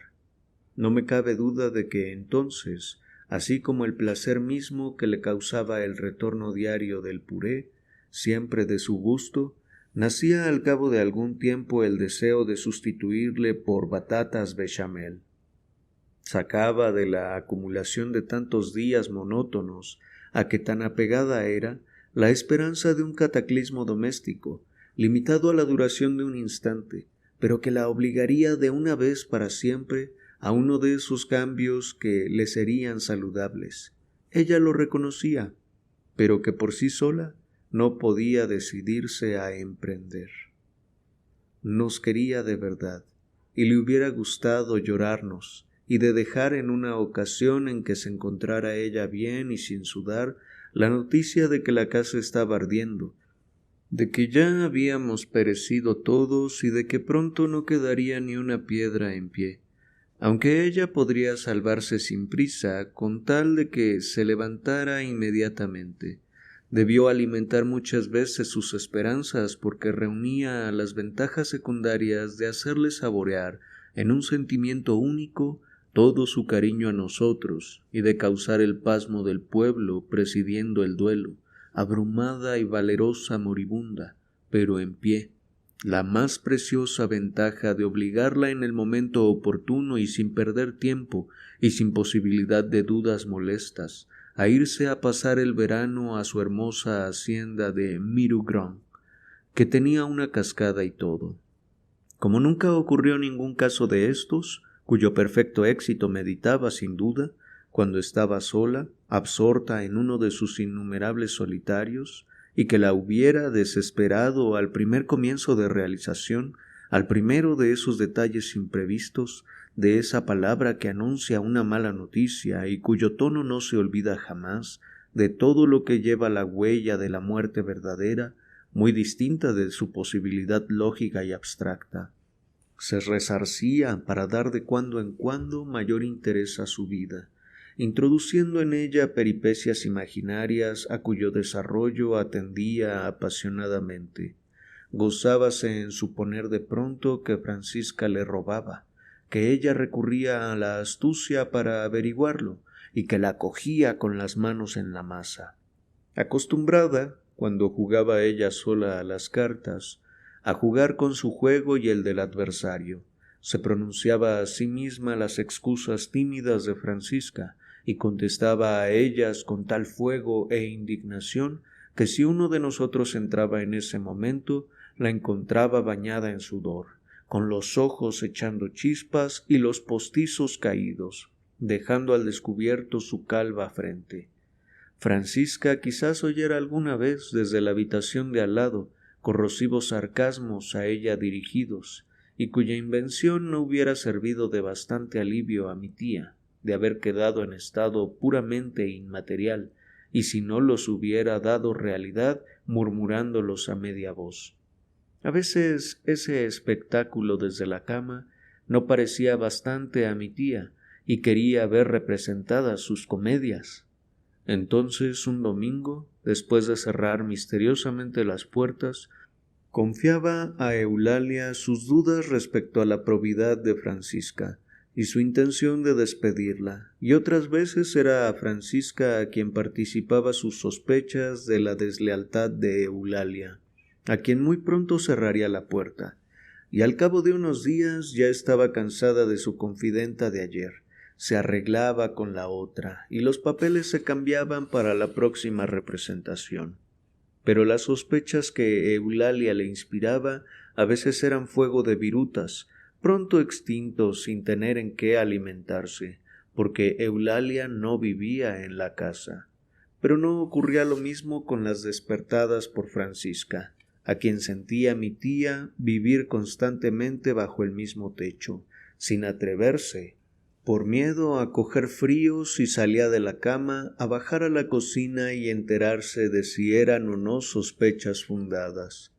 No me cabe duda de que entonces, así como el placer mismo que le causaba el retorno diario del puré, siempre de su gusto, nacía al cabo de algún tiempo el deseo de sustituirle por batatas bechamel. Sacaba de la acumulación de tantos días monótonos a que tan apegada era la esperanza de un cataclismo doméstico, limitado a la duración de un instante, pero que la obligaría de una vez para siempre a uno de esos cambios que le serían saludables. Ella lo reconocía, pero que por sí sola no podía decidirse a emprender. Nos quería de verdad, y le hubiera gustado llorarnos, y de dejar en una ocasión en que se encontrara ella bien y sin sudar la noticia de que la casa estaba ardiendo, de que ya habíamos perecido todos y de que pronto no quedaría ni una piedra en pie, aunque ella podría salvarse sin prisa con tal de que se levantara inmediatamente. Debió alimentar muchas veces sus esperanzas porque reunía las ventajas secundarias de hacerle saborear en un sentimiento único todo su cariño a nosotros y de causar el pasmo del pueblo presidiendo el duelo, abrumada y valerosa moribunda, pero en pie, la más preciosa ventaja de obligarla en el momento oportuno y sin perder tiempo y sin posibilidad de dudas molestas, a irse a pasar el verano a su hermosa hacienda de Mirugrón, que tenía una cascada y todo. Como nunca ocurrió ningún caso de estos, cuyo perfecto éxito meditaba sin duda, cuando estaba sola, absorta en uno de sus innumerables solitarios, y que la hubiera desesperado al primer comienzo de realización, al primero de esos detalles imprevistos, de esa palabra que anuncia una mala noticia y cuyo tono no se olvida jamás, de todo lo que lleva la huella de la muerte verdadera, muy distinta de su posibilidad lógica y abstracta. Se resarcía para dar de cuando en cuando mayor interés a su vida, introduciendo en ella peripecias imaginarias a cuyo desarrollo atendía apasionadamente. Gozábase en suponer de pronto que Francisca le robaba, que ella recurría a la astucia para averiguarlo y que la cogía con las manos en la masa. Acostumbrada, cuando jugaba ella sola a las cartas, a jugar con su juego y el del adversario, se pronunciaba a sí misma las excusas tímidas de Francisca y contestaba a ellas con tal fuego e indignación que si uno de nosotros entraba en ese momento, la encontraba bañada en sudor, con los ojos echando chispas y los postizos caídos, dejando al descubierto su calva frente. Francisca quizás oyera alguna vez desde la habitación de al lado corrosivos sarcasmos a ella dirigidos, y cuya invención no hubiera servido de bastante alivio a mi tía, de haber quedado en estado puramente inmaterial, y si no los hubiera dado realidad, murmurándolos a media voz. A veces ese espectáculo desde la cama no parecía bastante a mi tía, y quería ver representadas sus comedias. Entonces, un domingo, después de cerrar misteriosamente las puertas, confiaba a Eulalia sus dudas respecto a la probidad de Francisca y su intención de despedirla, y otras veces era a Francisca a quien participaba sus sospechas de la deslealtad de Eulalia, a quien muy pronto cerraría la puerta, y al cabo de unos días ya estaba cansada de su confidenta de ayer. se arreglaba con la otra y los papeles se cambiaban para la próxima representación. Pero las sospechas que Eulalia le inspiraba a veces eran fuego de virutas, pronto extintos sin tener en qué alimentarse, porque Eulalia no vivía en la casa. Pero no ocurría lo mismo con las despertadas por Francisca, a quien sentía mi tía vivir constantemente bajo el mismo techo, sin atreverse, por miedo a coger frío si salía de la cama, a bajar a la cocina y enterarse de si eran o no sospechas fundadas.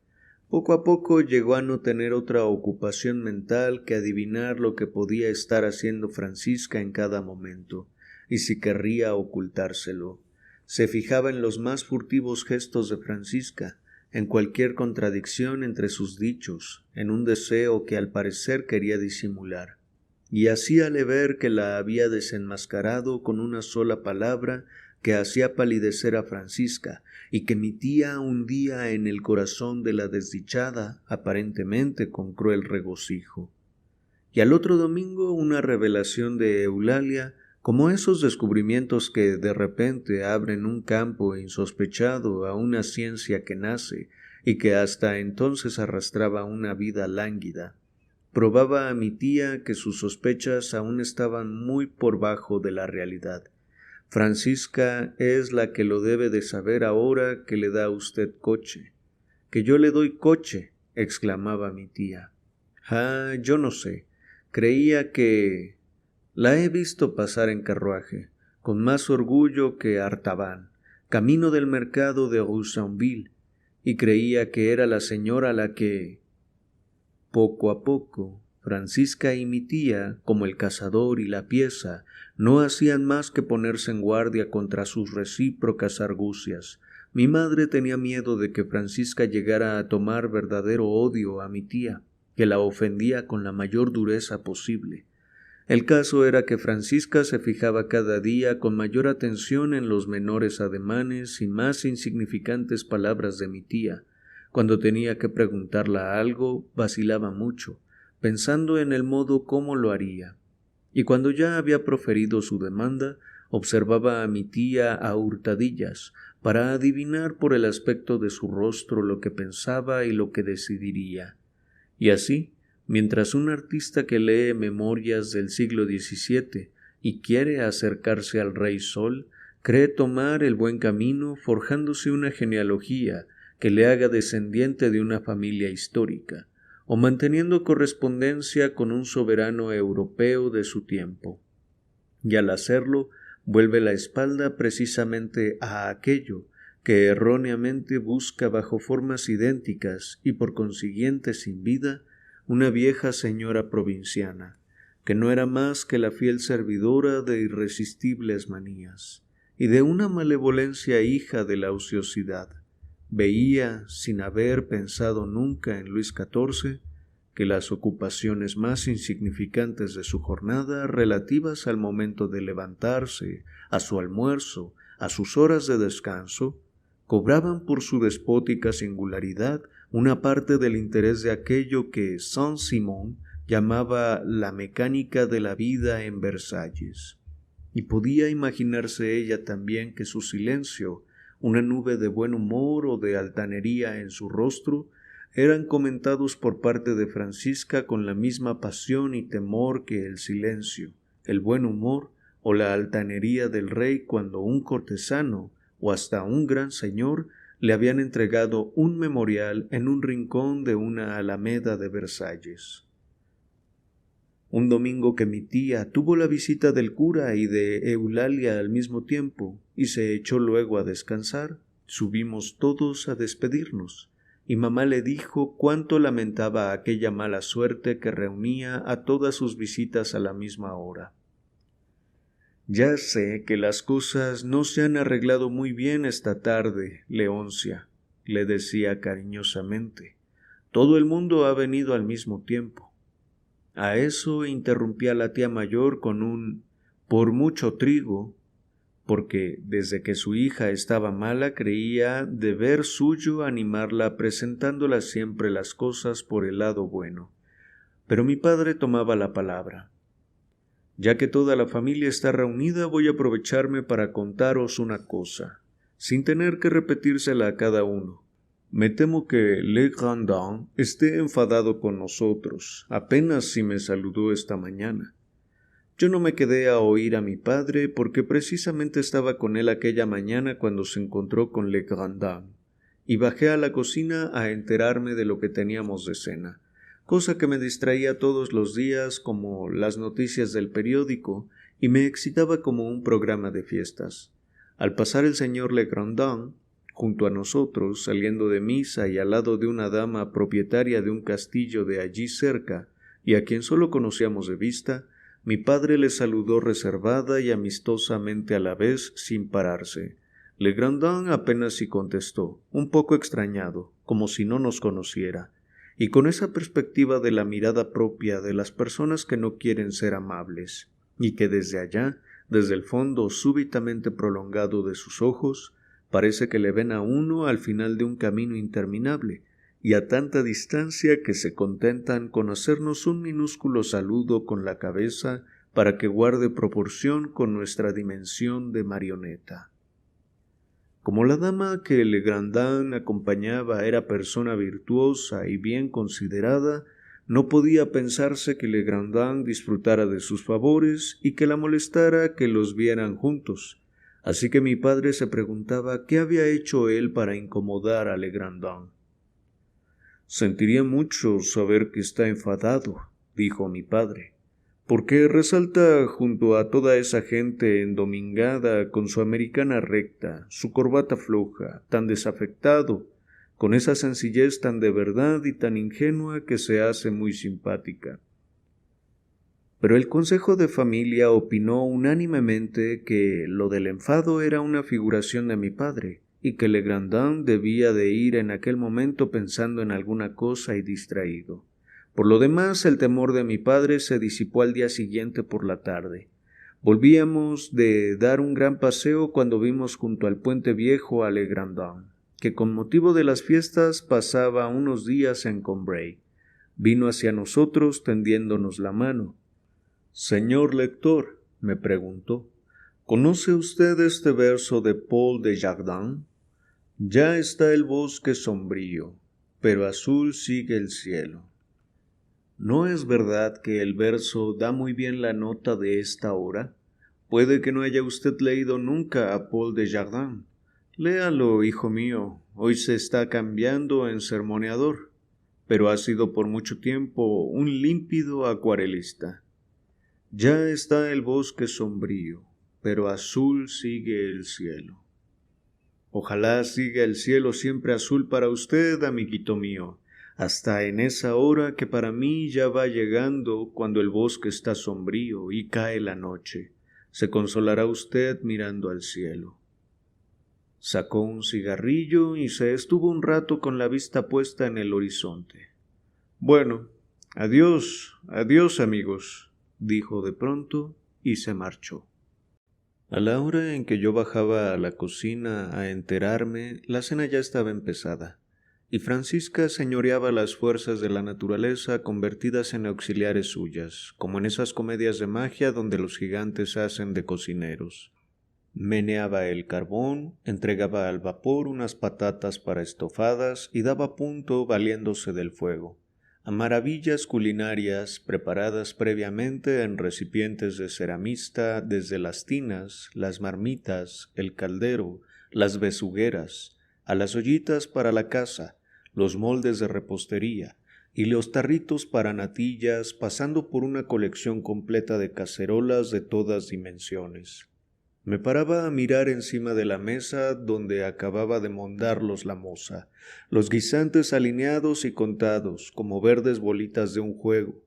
Poco a poco llegó a no tener otra ocupación mental que adivinar lo que podía estar haciendo Francisca en cada momento, y si querría ocultárselo. Se fijaba en los más furtivos gestos de Francisca, en cualquier contradicción entre sus dichos, en un deseo que al parecer quería disimular. Y hacíale ver que la había desenmascarado con una sola palabra que hacía palidecer a Francisca y que mi tía hundía en el corazón de la desdichada, aparentemente con cruel regocijo. Y al otro domingo una revelación de Eulalia, como esos descubrimientos que de repente abren un campo insospechado a una ciencia que nace y que hasta entonces arrastraba una vida lánguida. Probaba a mi tía que sus sospechas aún estaban muy por bajo de la realidad. Francisca es la que lo debe de saber ahora que le da usted coche. —¿Que yo le doy coche? —exclamaba mi tía. —Ah, yo no sé. Creía que... La he visto pasar en carruaje, con más orgullo que Artaban, camino del mercado de Roussainville, y creía que era la señora la que... Poco a poco, Francisca y mi tía, como el cazador y la pieza, no hacían más que ponerse en guardia contra sus recíprocas argucias. Mi madre tenía miedo de que Francisca llegara a tomar verdadero odio a mi tía, que la ofendía con la mayor dureza posible. El caso era que Francisca se fijaba cada día con mayor atención en los menores ademanes y más insignificantes palabras de mi tía. Cuando tenía que preguntarla algo, vacilaba mucho, pensando en el modo cómo lo haría. Y cuando ya había proferido su demanda, observaba a mi tía a hurtadillas, para adivinar por el aspecto de su rostro lo que pensaba y lo que decidiría. Y así, mientras un artista que lee memorias del siglo XVII y quiere acercarse al Rey Sol, cree tomar el buen camino forjándose una genealogía que le haga descendiente de una familia histórica, o manteniendo correspondencia con un soberano europeo de su tiempo. Y al hacerlo, vuelve la espalda precisamente a aquello que erróneamente busca bajo formas idénticas y por consiguiente sin vida, una vieja señora provinciana, que no era más que la fiel servidora de irresistibles manías y de una malevolencia hija de la ociosidad. Veía, sin haber pensado nunca en Luis XIV, que las ocupaciones más insignificantes de su jornada, relativas al momento de levantarse, a su almuerzo, a sus horas de descanso, cobraban por su despótica singularidad una parte del interés de aquello que Saint-Simon llamaba la mecánica de la vida en Versalles. Y podía imaginarse ella también que su silencio, una nube de buen humor o de altanería en su rostro, eran comentados por parte de Francisca con la misma pasión y temor que el silencio, el buen humor o la altanería del rey cuando un cortesano o hasta un gran señor le habían entregado un memorial en un rincón de una alameda de Versalles. Un domingo que mi tía tuvo la visita del cura y de Eulalia al mismo tiempo y se echó luego a descansar, subimos todos a despedirnos, y mamá le dijo cuánto lamentaba aquella mala suerte que reunía a todas sus visitas a la misma hora. «Ya sé que las cosas no se han arreglado muy bien esta tarde, Leoncia», le decía cariñosamente. «Todo el mundo ha venido al mismo tiempo». A eso interrumpía la tía mayor con un «por mucho trigo», porque desde que su hija estaba mala creía deber suyo animarla presentándola siempre las cosas por el lado bueno. Pero mi padre tomaba la palabra. Ya que toda la familia está reunida, voy a aprovecharme para contaros una cosa, sin tener que repetírsela a cada uno. Me temo que Le Grandin esté enfadado con nosotros, apenas si me saludó esta mañana. Yo no me quedé a oír a mi padre porque precisamente estaba con él aquella mañana cuando se encontró con Le Grandin, y bajé a la cocina a enterarme de lo que teníamos de cena, cosa que me distraía todos los días como las noticias del periódico y me excitaba como un programa de fiestas. Al pasar el señor Le Grandin junto a nosotros, saliendo de misa y al lado de una dama propietaria de un castillo de allí cerca, y a quien solo conocíamos de vista, mi padre le saludó reservada y amistosamente a la vez, sin pararse. Le Grandin apenas si contestó, un poco extrañado, como si no nos conociera, y con esa perspectiva de la mirada propia de las personas que no quieren ser amables, y que desde allá, desde el fondo súbitamente prolongado de sus ojos, parece que le ven a uno al final de un camino interminable, y a tanta distancia que se contentan con hacernos un minúsculo saludo con la cabeza para que guarde proporción con nuestra dimensión de marioneta. Como la dama que Le Grandin acompañaba era persona virtuosa y bien considerada, no podía pensarse que Le Grandin disfrutara de sus favores y que la molestara que los vieran juntos. Así que mi padre se preguntaba qué había hecho él para incomodar a Le Grandin. «Sentiría mucho saber que está enfadado», dijo mi padre, «porque resalta junto a toda esa gente endomingada con su americana recta, su corbata floja, tan desafectado, con esa sencillez tan de verdad y tan ingenua que se hace muy simpática». Pero el Consejo de Familia opinó unánimemente que lo del enfado era una figuración de mi padre, y que Le Grandin debía de ir en aquel momento pensando en alguna cosa y distraído. Por lo demás, el temor de mi padre se disipó al día siguiente por la tarde. Volvíamos de dar un gran paseo cuando vimos junto al puente viejo a Le Grandin, que con motivo de las fiestas pasaba unos días en Combray. Vino hacia nosotros tendiéndonos la mano. «Señor lector», me preguntó, «¿conoce usted este verso de Paul Desjardins? Ya está el bosque sombrío, pero azul sigue el cielo». ¿No es verdad que el verso da muy bien la nota de esta hora? Puede que no haya usted leído nunca a Paul Desjardins. Léalo, hijo mío, hoy se está cambiando en sermoneador, pero ha sido por mucho tiempo un límpido acuarelista. Ya está el bosque sombrío, pero azul sigue el cielo. Ojalá siga el cielo siempre azul para usted, amiguito mío, hasta en esa hora que para mí ya va llegando cuando el bosque está sombrío y cae la noche. Se consolará usted mirando al cielo. Sacó un cigarrillo y se estuvo un rato con la vista puesta en el horizonte. «Bueno, adiós, adiós, amigos», dijo de pronto y se marchó. A la hora en que yo bajaba a la cocina a enterarme, la cena ya estaba empezada, y Francisca señoreaba las fuerzas de la naturaleza convertidas en auxiliares suyas, como en esas comedias de magia donde los gigantes hacen de cocineros. Meneaba el carbón, entregaba al vapor unas patatas para estofadas y daba punto valiéndose del fuego, a maravillas culinarias preparadas previamente en recipientes de ceramista desde las tinas, las marmitas, el caldero, las besugueras, a las ollitas para la caza, los moldes de repostería y los tarritos para natillas, pasando por una colección completa de cacerolas de todas dimensiones. Me paraba a mirar encima de la mesa donde acababa de mondarlos la moza, los guisantes alineados y contados como verdes bolitas de un juego,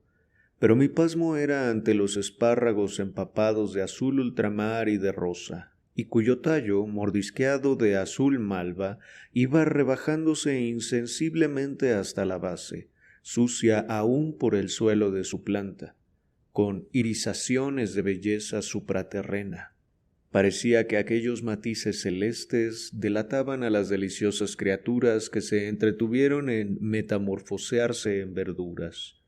pero mi pasmo era ante los espárragos empapados de azul ultramar y de rosa, y cuyo tallo, mordisqueado de azul malva, iba rebajándose insensiblemente hasta la base, sucia aún por el suelo de su planta, con irisaciones de belleza supraterrena. Parecía que aquellos matices celestes delataban a las deliciosas criaturas que se entretuvieron en metamorfosearse en verduras,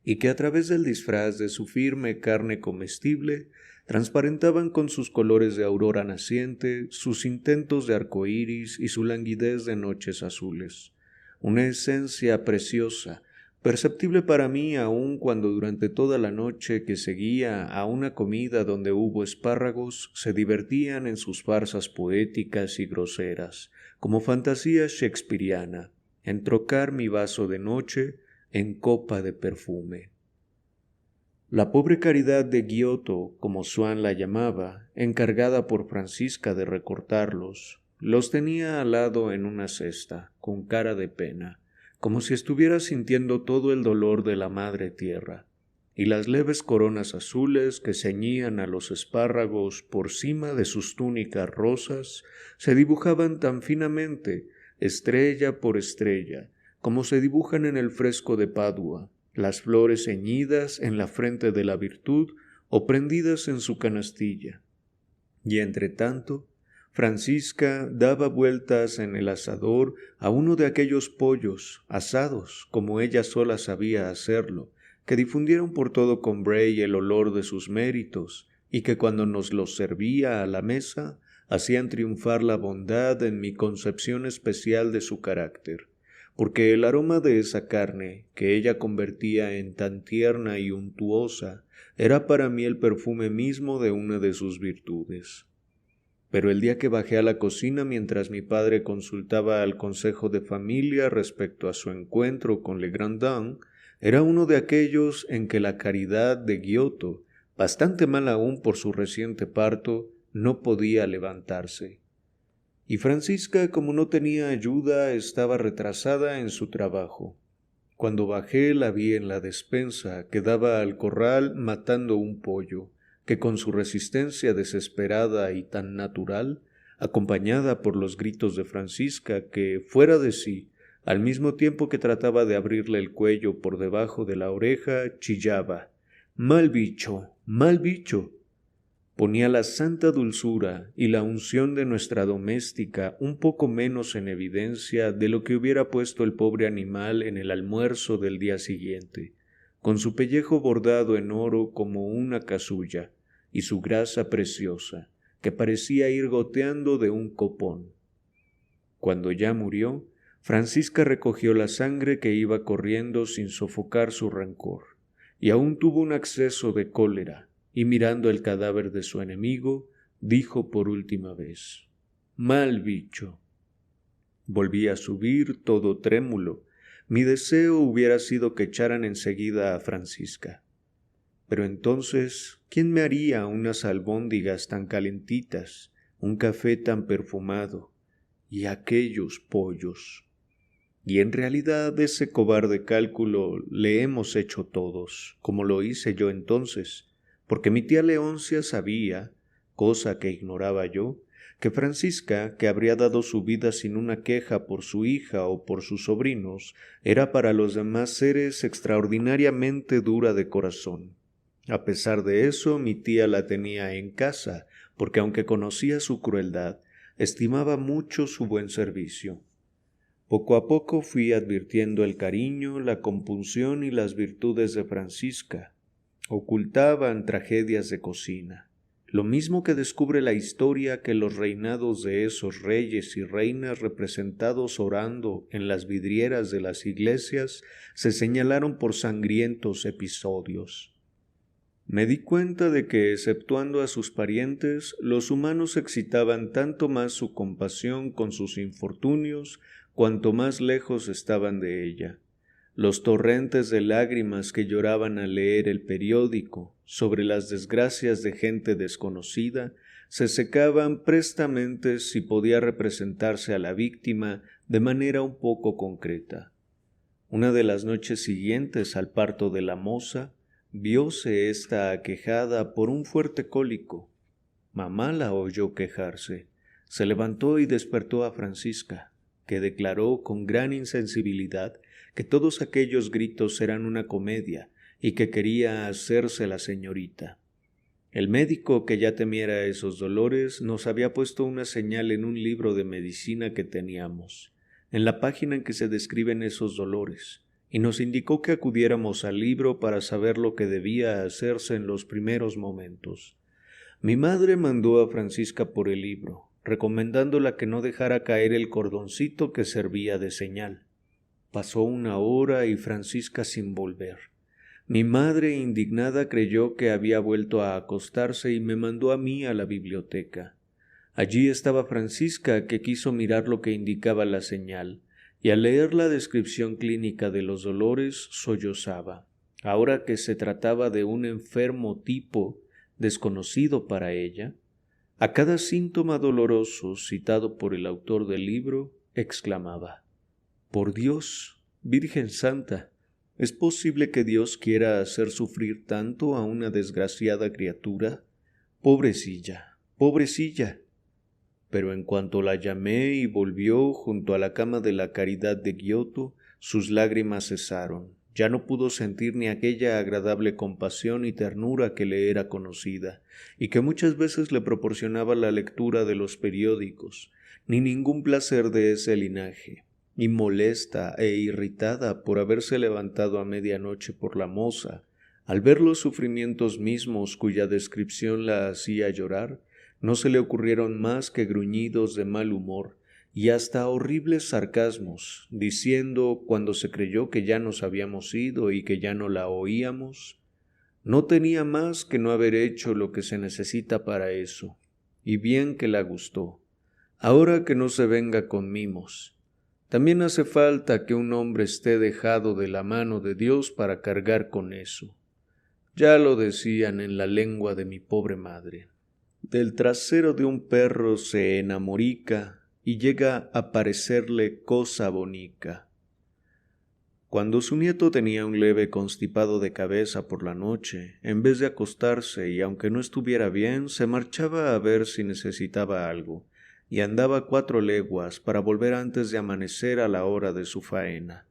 y que a través del disfraz de su firme carne comestible transparentaban con sus colores de aurora naciente, sus intentos de arco iris y su languidez de noches azules. Una esencia preciosa, perceptible para mí aun cuando durante toda la noche que seguía a una comida donde hubo espárragos se divertían en sus farsas poéticas y groseras, como fantasía shakespeariana, en trocar mi vaso de noche en copa de perfume. La pobre Caridad de Giotto, como Swann la llamaba, encargada por Francisca de recortarlos, los tenía al lado en una cesta, con cara de pena, como si estuviera sintiendo todo el dolor de la madre tierra, y las leves coronas azules que ceñían a los espárragos por cima de sus túnicas rosas se dibujaban tan finamente, estrella por estrella, como se dibujan en el fresco de Padua, las flores ceñidas en la frente de la virtud o prendidas en su canastilla. Y entre tanto, Francisca daba vueltas en el asador a uno de aquellos pollos asados, como ella sola sabía hacerlo, que difundieron por todo Combray el olor de sus méritos, y que cuando nos los servía a la mesa, hacían triunfar la bondad en mi concepción especial de su carácter, porque el aroma de esa carne, que ella convertía en tan tierna y untuosa, era para mí el perfume mismo de una de sus virtudes. Pero el día que bajé a la cocina mientras mi padre consultaba al consejo de familia respecto a su encuentro con Legrandin, era uno de aquellos en que la Caridad de Giotto, bastante mal aún por su reciente parto, no podía levantarse. Y Francisca, como no tenía ayuda, estaba retrasada en su trabajo. Cuando bajé la vi en la despensa que daba al corral matando un pollo, que con su resistencia desesperada y tan natural, acompañada por los gritos de Francisca que, fuera de sí, al mismo tiempo que trataba de abrirle el cuello por debajo de la oreja, chillaba: «¡Mal bicho! ¡Mal bicho!». Ponía la santa dulzura y la unción de nuestra doméstica un poco menos en evidencia de lo que hubiera puesto el pobre animal en el almuerzo del día siguiente, con su pellejo bordado en oro como una casulla y su grasa preciosa, que parecía ir goteando de un copón. Cuando ya murió, Francisca recogió la sangre que iba corriendo sin sofocar su rencor, y aún tuvo un acceso de cólera, y mirando el cadáver de su enemigo, dijo por última vez: «Mal bicho». Volví a subir todo trémulo. Mi deseo hubiera sido que echaran enseguida a Francisca. Pero entonces, ¿quién me haría unas albóndigas tan calentitas, un café tan perfumado, y aquellos pollos? Y en realidad ese cobarde cálculo le hemos hecho todos, como lo hice yo entonces, porque mi tía Leoncia sabía, cosa que ignoraba yo, que Francisca, que habría dado su vida sin una queja por su hija o por sus sobrinos, era para los demás seres extraordinariamente dura de corazón. A pesar de eso, mi tía la tenía en casa, porque aunque conocía su crueldad, estimaba mucho su buen servicio. Poco a poco fui advirtiendo el cariño, la compunción y las virtudes de Francisca. Ocultaban tragedias de cocina, lo mismo que descubre la historia que los reinados de esos reyes y reinas representados orando en las vidrieras de las iglesias se señalaron por sangrientos episodios. Me di cuenta de que, exceptuando a sus parientes, los humanos excitaban tanto más su compasión con sus infortunios cuanto más lejos estaban de ella. Los torrentes de lágrimas que lloraban al leer el periódico sobre las desgracias de gente desconocida se secaban prestamente si podía representarse a la víctima de manera un poco concreta. Una de las noches siguientes al parto de la moza, vióse ésta aquejada por un fuerte cólico. Mamá la oyó quejarse. Se levantó y despertó a Francisca, que declaró con gran insensibilidad que todos aquellos gritos eran una comedia y que quería hacerse la señorita. El médico, que ya temiera esos dolores, nos había puesto una señal en un libro de medicina que teníamos, en la página en que se describen esos dolores, y nos indicó que acudiéramos al libro para saber lo que debía hacerse en los primeros momentos. Mi madre mandó a Francisca por el libro, recomendándola que no dejara caer el cordoncito que servía de señal. Pasó una hora y Francisca sin volver. Mi madre, indignada, creyó que había vuelto a acostarse y me mandó a mí a la biblioteca. Allí estaba Francisca, que quiso mirar lo que indicaba la señal, y al leer la descripción clínica de los dolores sollozaba. Ahora que se trataba de un enfermo tipo desconocido para ella, a cada síntoma doloroso citado por el autor del libro, exclamaba: «Por Dios, Virgen Santa, ¿es posible que Dios quiera hacer sufrir tanto a una desgraciada criatura? Pobrecilla, pobrecilla». Pero en cuanto la llamé y volvió junto a la cama de la Caridad de Giotto, sus lágrimas cesaron. Ya no pudo sentir ni aquella agradable compasión y ternura que le era conocida, y que muchas veces le proporcionaba la lectura de los periódicos, ni ningún placer de ese linaje, y molesta e irritada por haberse levantado a medianoche por la moza, al ver los sufrimientos mismos cuya descripción la hacía llorar, no se le ocurrieron más que gruñidos de mal humor y hasta horribles sarcasmos, diciendo, cuando se creyó que ya nos habíamos ido y que ya no la oíamos: «No tenía más que no haber hecho lo que se necesita para eso, y bien que la gustó. Ahora que no se venga con mimos. También hace falta que un hombre esté dejado de la mano de Dios para cargar con eso». Ya lo decían en la lengua de mi pobre madre. Del trasero de un perro se enamorica y llega a parecerle cosa bonica. Cuando su nieto tenía un leve constipado de cabeza por la noche, en vez de acostarse y aunque no estuviera bien, se marchaba a ver si necesitaba algo, y andaba 4 leguas para volver antes de amanecer a la hora de su faena.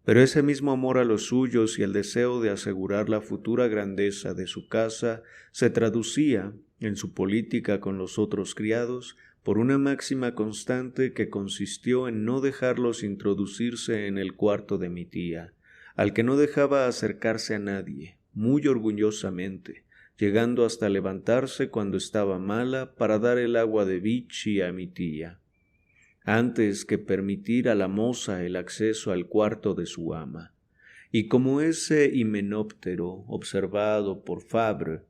Pero ese mismo amor a los suyos y el deseo de asegurar la futura grandeza de su casa se traducía, en su política con los otros criados, por una máxima constante que consistió en no dejarlos introducirse en el cuarto de mi tía, al que no dejaba acercarse a nadie, muy orgullosamente, llegando hasta levantarse cuando estaba mala para dar el agua de Vichy a mi tía, antes que permitir a la moza el acceso al cuarto de su ama. Y como ese himenóptero observado por Fabre,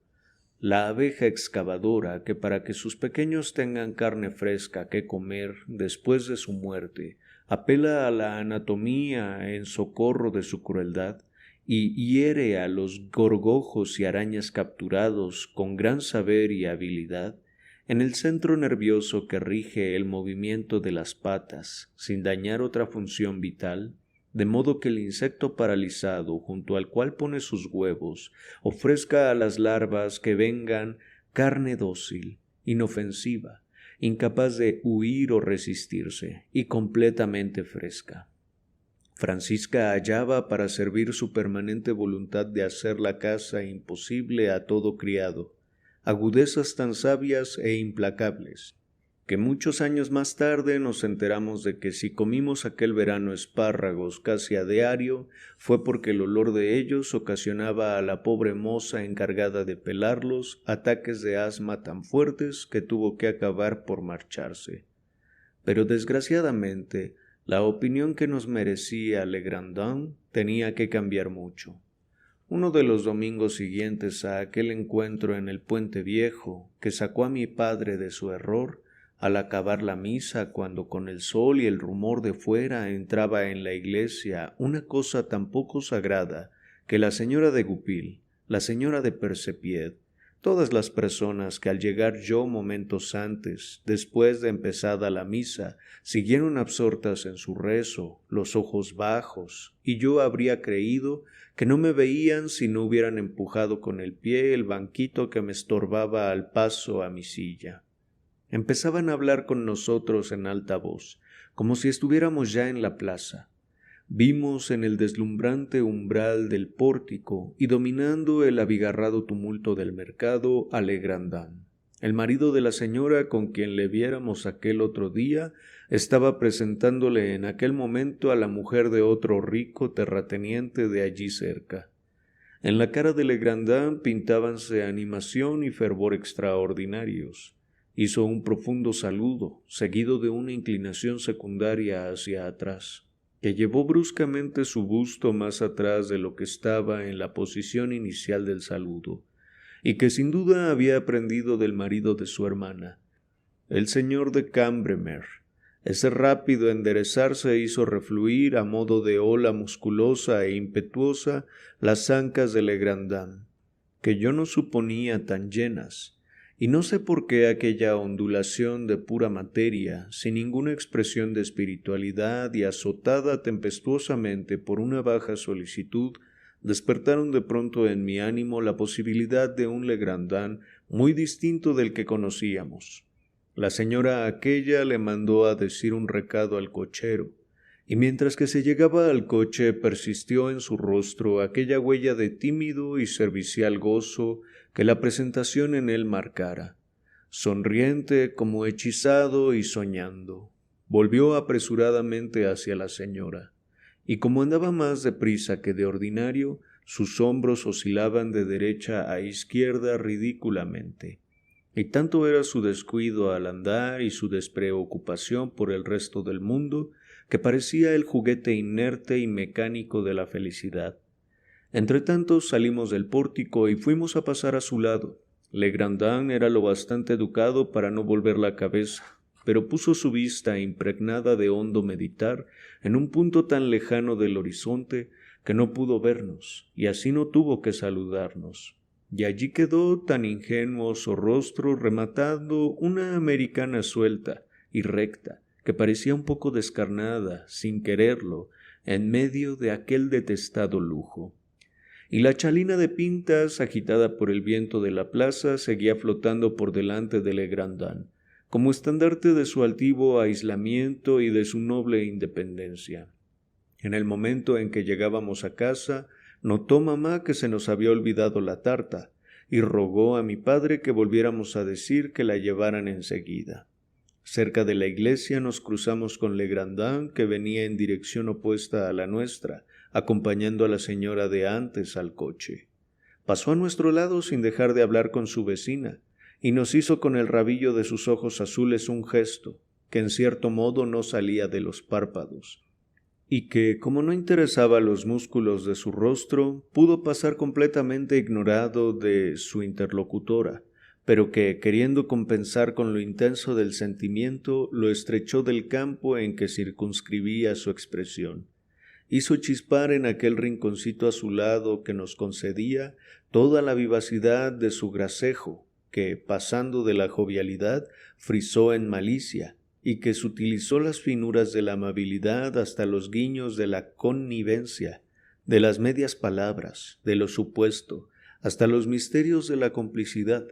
la abeja excavadora, que para que sus pequeños tengan carne fresca que comer después de su muerte, apela a la anatomía en socorro de su crueldad, y hiere a los gorgojos y arañas capturados con gran saber y habilidad, en el centro nervioso que rige el movimiento de las patas, sin dañar otra función vital, de modo que el insecto paralizado junto al cual pone sus huevos ofrezca a las larvas que vengan carne dócil, inofensiva, incapaz de huir o resistirse, y completamente fresca. Francisca hallaba para servir su permanente voluntad de hacer la casa imposible a todo criado, agudezas tan sabias e implacables, que muchos años más tarde nos enteramos de que si comimos aquel verano espárragos casi a diario, fue porque el olor de ellos ocasionaba a la pobre moza encargada de pelarlos ataques de asma tan fuertes que tuvo que acabar por marcharse. Pero desgraciadamente, la opinión que nos merecía Legrandin tenía que cambiar mucho. Uno de los domingos siguientes a aquel encuentro en el Puente Viejo, que sacó a mi padre de su error, al acabar la misa, cuando con el sol y el rumor de fuera entraba en la iglesia una cosa tan poco sagrada que la señora de Goupil, la señora de Percepied, todas las personas que al llegar yo momentos antes, después de empezada la misa, siguieron absortas en su rezo, los ojos bajos, y yo habría creído que no me veían si no hubieran empujado con el pie el banquito que me estorbaba al paso a mi silla. Empezaban a hablar con nosotros en alta voz, como si estuviéramos ya en la plaza. Vimos en el deslumbrante umbral del pórtico y dominando el abigarrado tumulto del mercado a Legrandin. El marido de la señora con quien le viéramos aquel otro día estaba presentándole en aquel momento a la mujer de otro rico terrateniente de allí cerca. En la cara de Legrandin pintábanse animación y fervor extraordinarios. Hizo un profundo saludo, seguido de una inclinación secundaria hacia atrás, que llevó bruscamente su busto más atrás de lo que estaba en la posición inicial del saludo, y que sin duda había aprendido del marido de su hermana, el señor de Cambremer. Ese rápido enderezarse hizo refluir a modo de ola musculosa e impetuosa las ancas de Legrandin, que yo no suponía tan llenas, y no sé por qué aquella ondulación de pura materia, sin ninguna expresión de espiritualidad y azotada tempestuosamente por una baja solicitud, despertaron de pronto en mi ánimo la posibilidad de un Legrandin muy distinto del que conocíamos. La señora aquella le mandó a decir un recado al cochero, y mientras que se llegaba al coche persistió en su rostro aquella huella de tímido y servicial gozo que la presentación en él marcara. Sonriente como hechizado y soñando, volvió apresuradamente hacia la señora, y como andaba más deprisa que de ordinario, sus hombros oscilaban de derecha a izquierda ridículamente. Y tanto era su descuido al andar y su despreocupación por el resto del mundo, que parecía el juguete inerte y mecánico de la felicidad. Entretanto salimos del pórtico y fuimos a pasar a su lado. Legrandin era lo bastante educado para no volver la cabeza, pero puso su vista impregnada de hondo meditar en un punto tan lejano del horizonte que no pudo vernos, y así no tuvo que saludarnos. Y allí quedó tan ingenuo su rostro rematando una americana suelta y recta, que parecía un poco descarnada, sin quererlo, en medio de aquel detestado lujo. Y la chalina de pintas, agitada por el viento de la plaza, seguía flotando por delante de Legrandin, como estandarte de su altivo aislamiento y de su noble independencia. En el momento en que llegábamos a casa, notó mamá que se nos había olvidado la tarta, y rogó a mi padre que volviéramos a decir que la llevaran enseguida. Cerca de la iglesia nos cruzamos con Legrandin, que venía en dirección opuesta a la nuestra, acompañando a la señora de antes al coche. Pasó a nuestro lado sin dejar de hablar con su vecina, y nos hizo con el rabillo de sus ojos azules un gesto, que en cierto modo no salía de los párpados, y que, como no interesaba los músculos de su rostro, pudo pasar completamente ignorado de su interlocutora, pero que, queriendo compensar con lo intenso del sentimiento, lo estrechó del campo en que circunscribía su expresión. Hizo chispar en aquel rinconcito azulado que nos concedía toda la vivacidad de su gracejo, que, pasando de la jovialidad, frizó en malicia, y que sutilizó las finuras de la amabilidad hasta los guiños de la connivencia, de las medias palabras, de lo supuesto, hasta los misterios de la complicidad,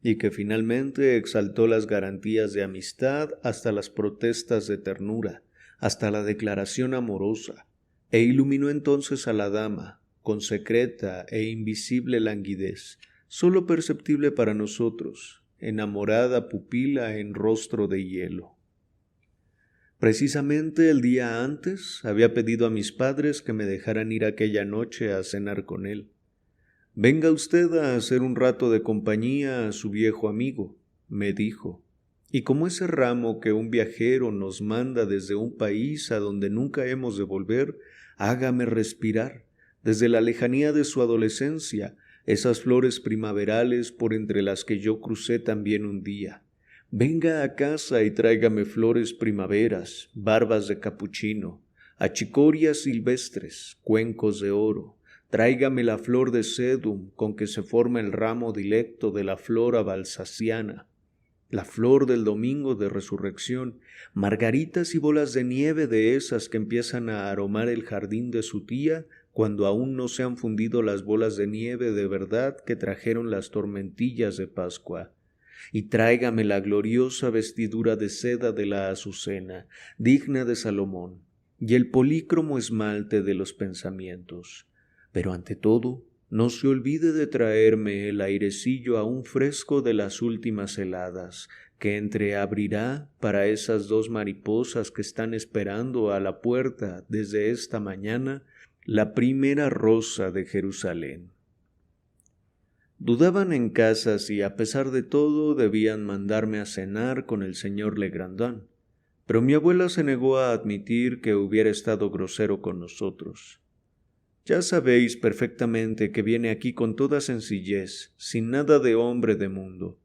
y que finalmente exaltó las garantías de amistad hasta las protestas de ternura, hasta la declaración amorosa, e iluminó entonces a la dama, con secreta e invisible languidez, sólo perceptible para nosotros, enamorada pupila en rostro de hielo. Precisamente el día antes había pedido a mis padres que me dejaran ir aquella noche a cenar con él. «Venga usted a hacer un rato de compañía a su viejo amigo», me dijo, «y como ese ramo que un viajero nos manda desde un país a donde nunca hemos de volver, hágame respirar, desde la lejanía de su adolescencia, esas flores primaverales por entre las que yo crucé también un día. Venga a casa y tráigame flores primaveras, barbas de capuchino, achicorias silvestres, cuencos de oro. Tráigame la flor de sedum con que se forma el ramo dilecto de la flora balsaciana, la flor del domingo de resurrección, margaritas y bolas de nieve de esas que empiezan a aromar el jardín de su tía cuando aún no se han fundido las bolas de nieve de verdad que trajeron las tormentillas de Pascua. Y tráigame la gloriosa vestidura de seda de la azucena, digna de Salomón, y el polícromo esmalte de los pensamientos. Pero ante todo, No se olvide de traerme el airecillo aún fresco de las últimas heladas, que entreabrirá para esas 2 mariposas que están esperando a la puerta desde esta mañana la primera rosa de Jerusalén. Dudaban en casa si a pesar de todo debían mandarme a cenar con el señor Legrandin, pero mi abuela se negó a admitir que hubiera estado grosero con nosotros. Ya sabéis perfectamente que viene aquí con toda sencillez, sin nada de hombre de mundo.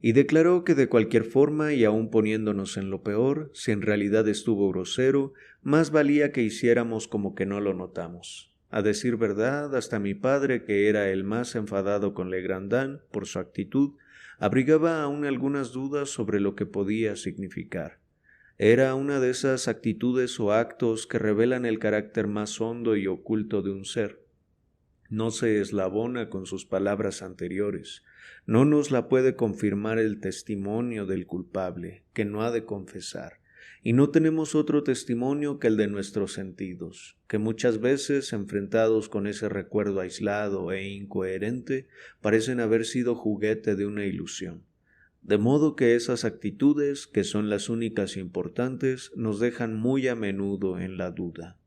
Y declaró que de cualquier forma, y aun poniéndonos en lo peor, si en realidad estuvo grosero, más valía que hiciéramos como que no lo notamos. A decir verdad, hasta mi padre, que era el más enfadado con Legrandin por su actitud, abrigaba aún algunas dudas sobre lo que podía significar. Era una de esas actitudes o actos que revelan el carácter más hondo y oculto de un ser. No se eslabona con sus palabras anteriores, no nos la puede confirmar el testimonio del culpable, que no ha de confesar, y no tenemos otro testimonio que el de nuestros sentidos, que muchas veces, enfrentados con ese recuerdo aislado e incoherente, parecen haber sido juguete de una ilusión. De modo que esas actitudes, que son las únicas importantes, nos dejan muy a menudo en la duda.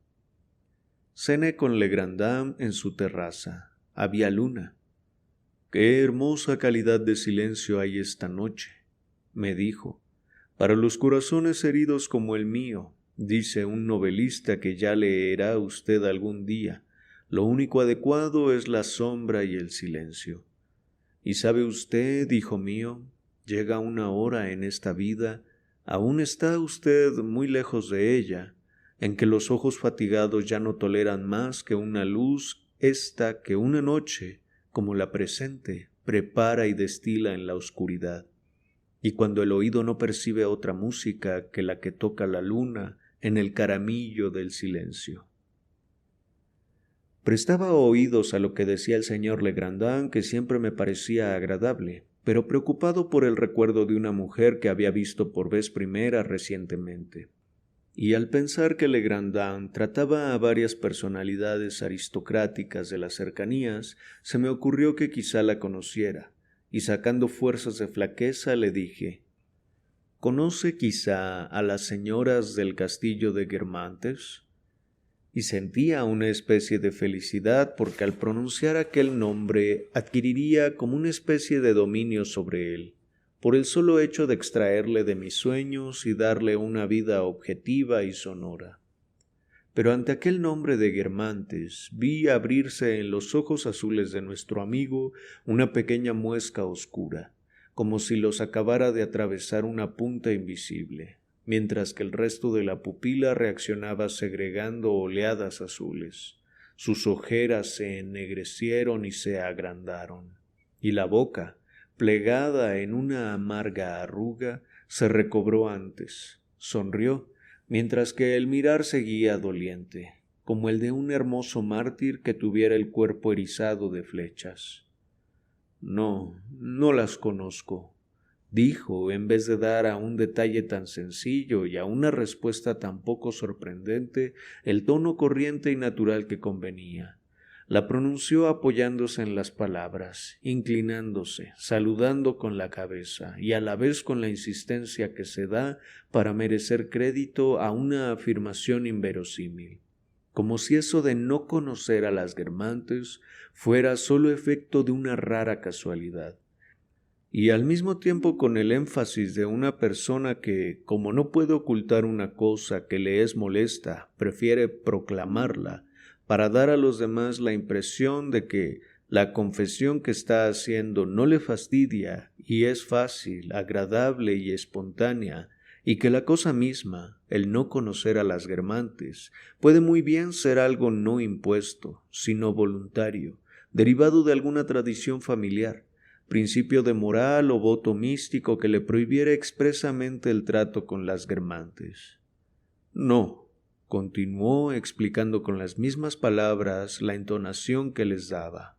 Cené con Legrandin en su terraza. Había luna. «Qué hermosa calidad de silencio hay esta noche», me dijo. «Para los corazones heridos como el mío», dice un novelista que ya leerá usted algún día, «lo único adecuado es la sombra y el silencio». Y sabe usted, hijo mío, llega una hora en esta vida, aún está usted muy lejos de ella, en que los ojos fatigados ya no toleran más que una luz esta que una noche, como la presente, prepara y destila en la oscuridad. Y cuando el oído no percibe otra música que la que toca la luna en el caramillo del silencio. Prestaba oídos a lo que decía el señor Legrandin, que siempre me parecía agradable, pero preocupado por el recuerdo de una mujer que había visto por vez primera recientemente. Y al pensar que Legrandin trataba a varias personalidades aristocráticas de las cercanías, se me ocurrió que quizá la conociera, y sacando fuerzas de flaqueza le dije: «¿Conoce quizá a las señoras del castillo de Guermantes?». Y sentía una especie de felicidad porque al pronunciar aquel nombre adquiriría como una especie de dominio sobre él, por el solo hecho de extraerle de mis sueños y darle una vida objetiva y sonora. Pero ante aquel nombre de Guermantes vi abrirse en los ojos azules de nuestro amigo una pequeña muesca oscura, como si los acabara de atravesar una punta invisible, mientras que el resto de la pupila reaccionaba segregando oleadas azules. Sus ojeras se ennegrecieron y se agrandaron, y la boca, plegada en una amarga arruga, se recobró antes, sonrió, mientras que el mirar seguía doliente, como el de un hermoso mártir que tuviera el cuerpo erizado de flechas. «No, no las conozco», dijo, en vez de dar a un detalle tan sencillo y a una respuesta tan poco sorprendente el tono corriente y natural que convenía. La pronunció apoyándose en las palabras, inclinándose, saludando con la cabeza y a la vez con la insistencia que se da para merecer crédito a una afirmación inverosímil, como si eso de no conocer a las Guermantes fuera solo efecto de una rara casualidad. Y al mismo tiempo con el énfasis de una persona que, como no puede ocultar una cosa que le es molesta, prefiere proclamarla para dar a los demás la impresión de que la confesión que está haciendo no le fastidia y es fácil, agradable y espontánea, y que la cosa misma, el no conocer a las Guermantes, puede muy bien ser algo no impuesto, sino voluntario, derivado de alguna tradición familiar, principio de moral o voto místico que le prohibiera expresamente el trato con las Guermantes. «No», continuó explicando con las mismas palabras la entonación que les daba.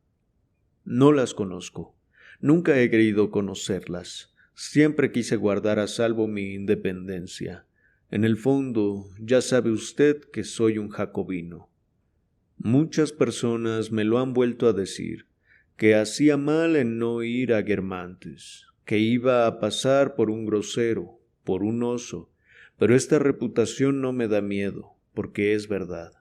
«No las conozco. Nunca he querido conocerlas. Siempre quise guardar a salvo mi independencia. En el fondo, ya sabe usted que soy un jacobino». Muchas personas me lo han vuelto a decir, que hacía mal en no ir a Guermantes, que iba a pasar por un grosero, por un oso, pero esta reputación no me da miedo, porque es verdad.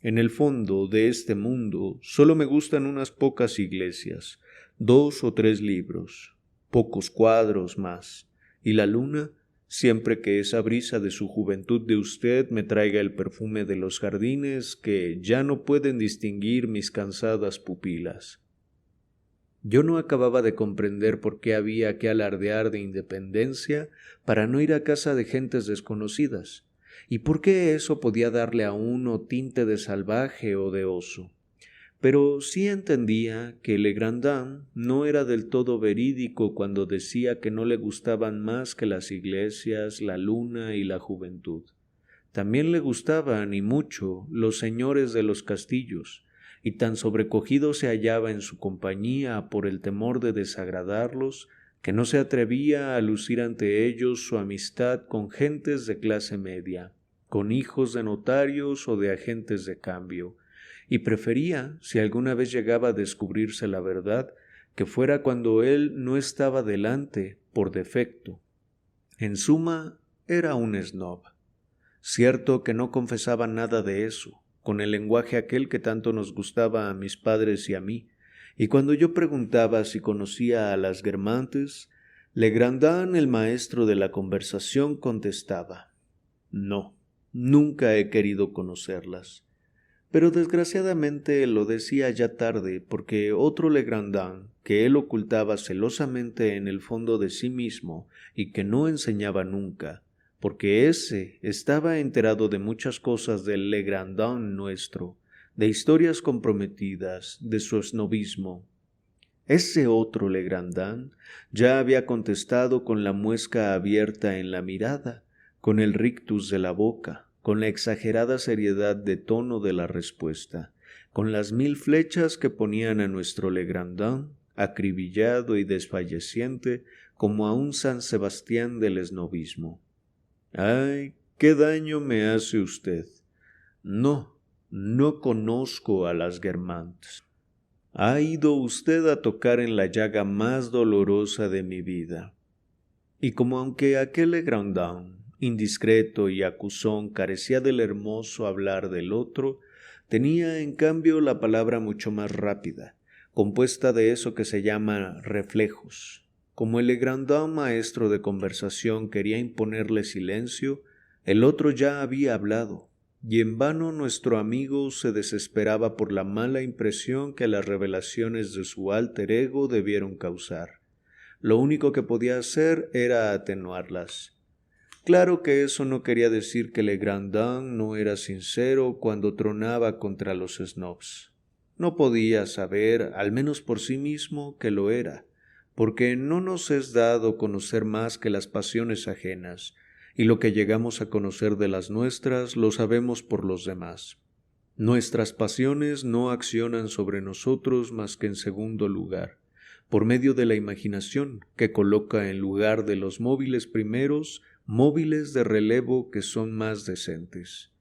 En el fondo de este mundo solo me gustan unas pocas iglesias, 2 o 3 libros, pocos cuadros más, y la luna, siempre que esa brisa de su juventud de usted me traiga el perfume de los jardines que ya no pueden distinguir mis cansadas pupilas. Yo no acababa de comprender por qué había que alardear de independencia para no ir a casa de gentes desconocidas, y por qué eso podía darle a uno tinte de salvaje o de oso. Pero sí entendía que Legrandin no era del todo verídico cuando decía que no le gustaban más que las iglesias, la luna y la juventud. También le gustaban, y mucho, los señores de los castillos, y tan sobrecogido se hallaba en su compañía por el temor de desagradarlos, que no se atrevía a lucir ante ellos su amistad con gentes de clase media, con hijos de notarios o de agentes de cambio, y prefería, si alguna vez llegaba a descubrirse la verdad, que fuera cuando él no estaba delante, por defecto. En suma, era un snob. Cierto que no confesaba nada de eso, con el lenguaje aquel que tanto nos gustaba a mis padres y a mí, y cuando yo preguntaba si conocía a las Guermantes, Legrandin, el maestro de la conversación, contestaba: «No, nunca he querido conocerlas». Pero desgraciadamente lo decía ya tarde, porque otro Legrandin, que él ocultaba celosamente en el fondo de sí mismo y que no enseñaba nunca, porque ése estaba enterado de muchas cosas del Legrandin nuestro, de historias comprometidas, de su snobismo. Ese otro Legrandin ya había contestado con la muesca abierta en la mirada, con el rictus de la boca, con la exagerada seriedad de tono de la respuesta, con las 1000 flechas que ponían a nuestro Legrandin, acribillado y desfalleciente, como a un San Sebastián del esnobismo. «Ay, qué daño me hace usted. No, no conozco a las Guermantes. Ha ido usted a tocar en la llaga más dolorosa de mi vida». Y como aunque aquel Legrandin, indiscreto y acusón, carecía del hermoso hablar del otro, tenía en cambio la palabra mucho más rápida, compuesta de eso que se llama reflejos. Como el Legrandin maestro de conversación quería imponerle silencio, el otro ya había hablado, y en vano nuestro amigo se desesperaba por la mala impresión que las revelaciones de su alter ego debieron causar. Lo único que podía hacer era atenuarlas. Claro que eso no quería decir que Legrandin no era sincero cuando tronaba contra los snobs. No podía saber, al menos por sí mismo, que lo era, porque no nos es dado conocer más que las pasiones ajenas, y lo que llegamos a conocer de las nuestras lo sabemos por los demás. Nuestras pasiones no accionan sobre nosotros más que en segundo lugar, por medio de la imaginación, que coloca en lugar de los móviles primeros, móviles de relevo que son más decentes.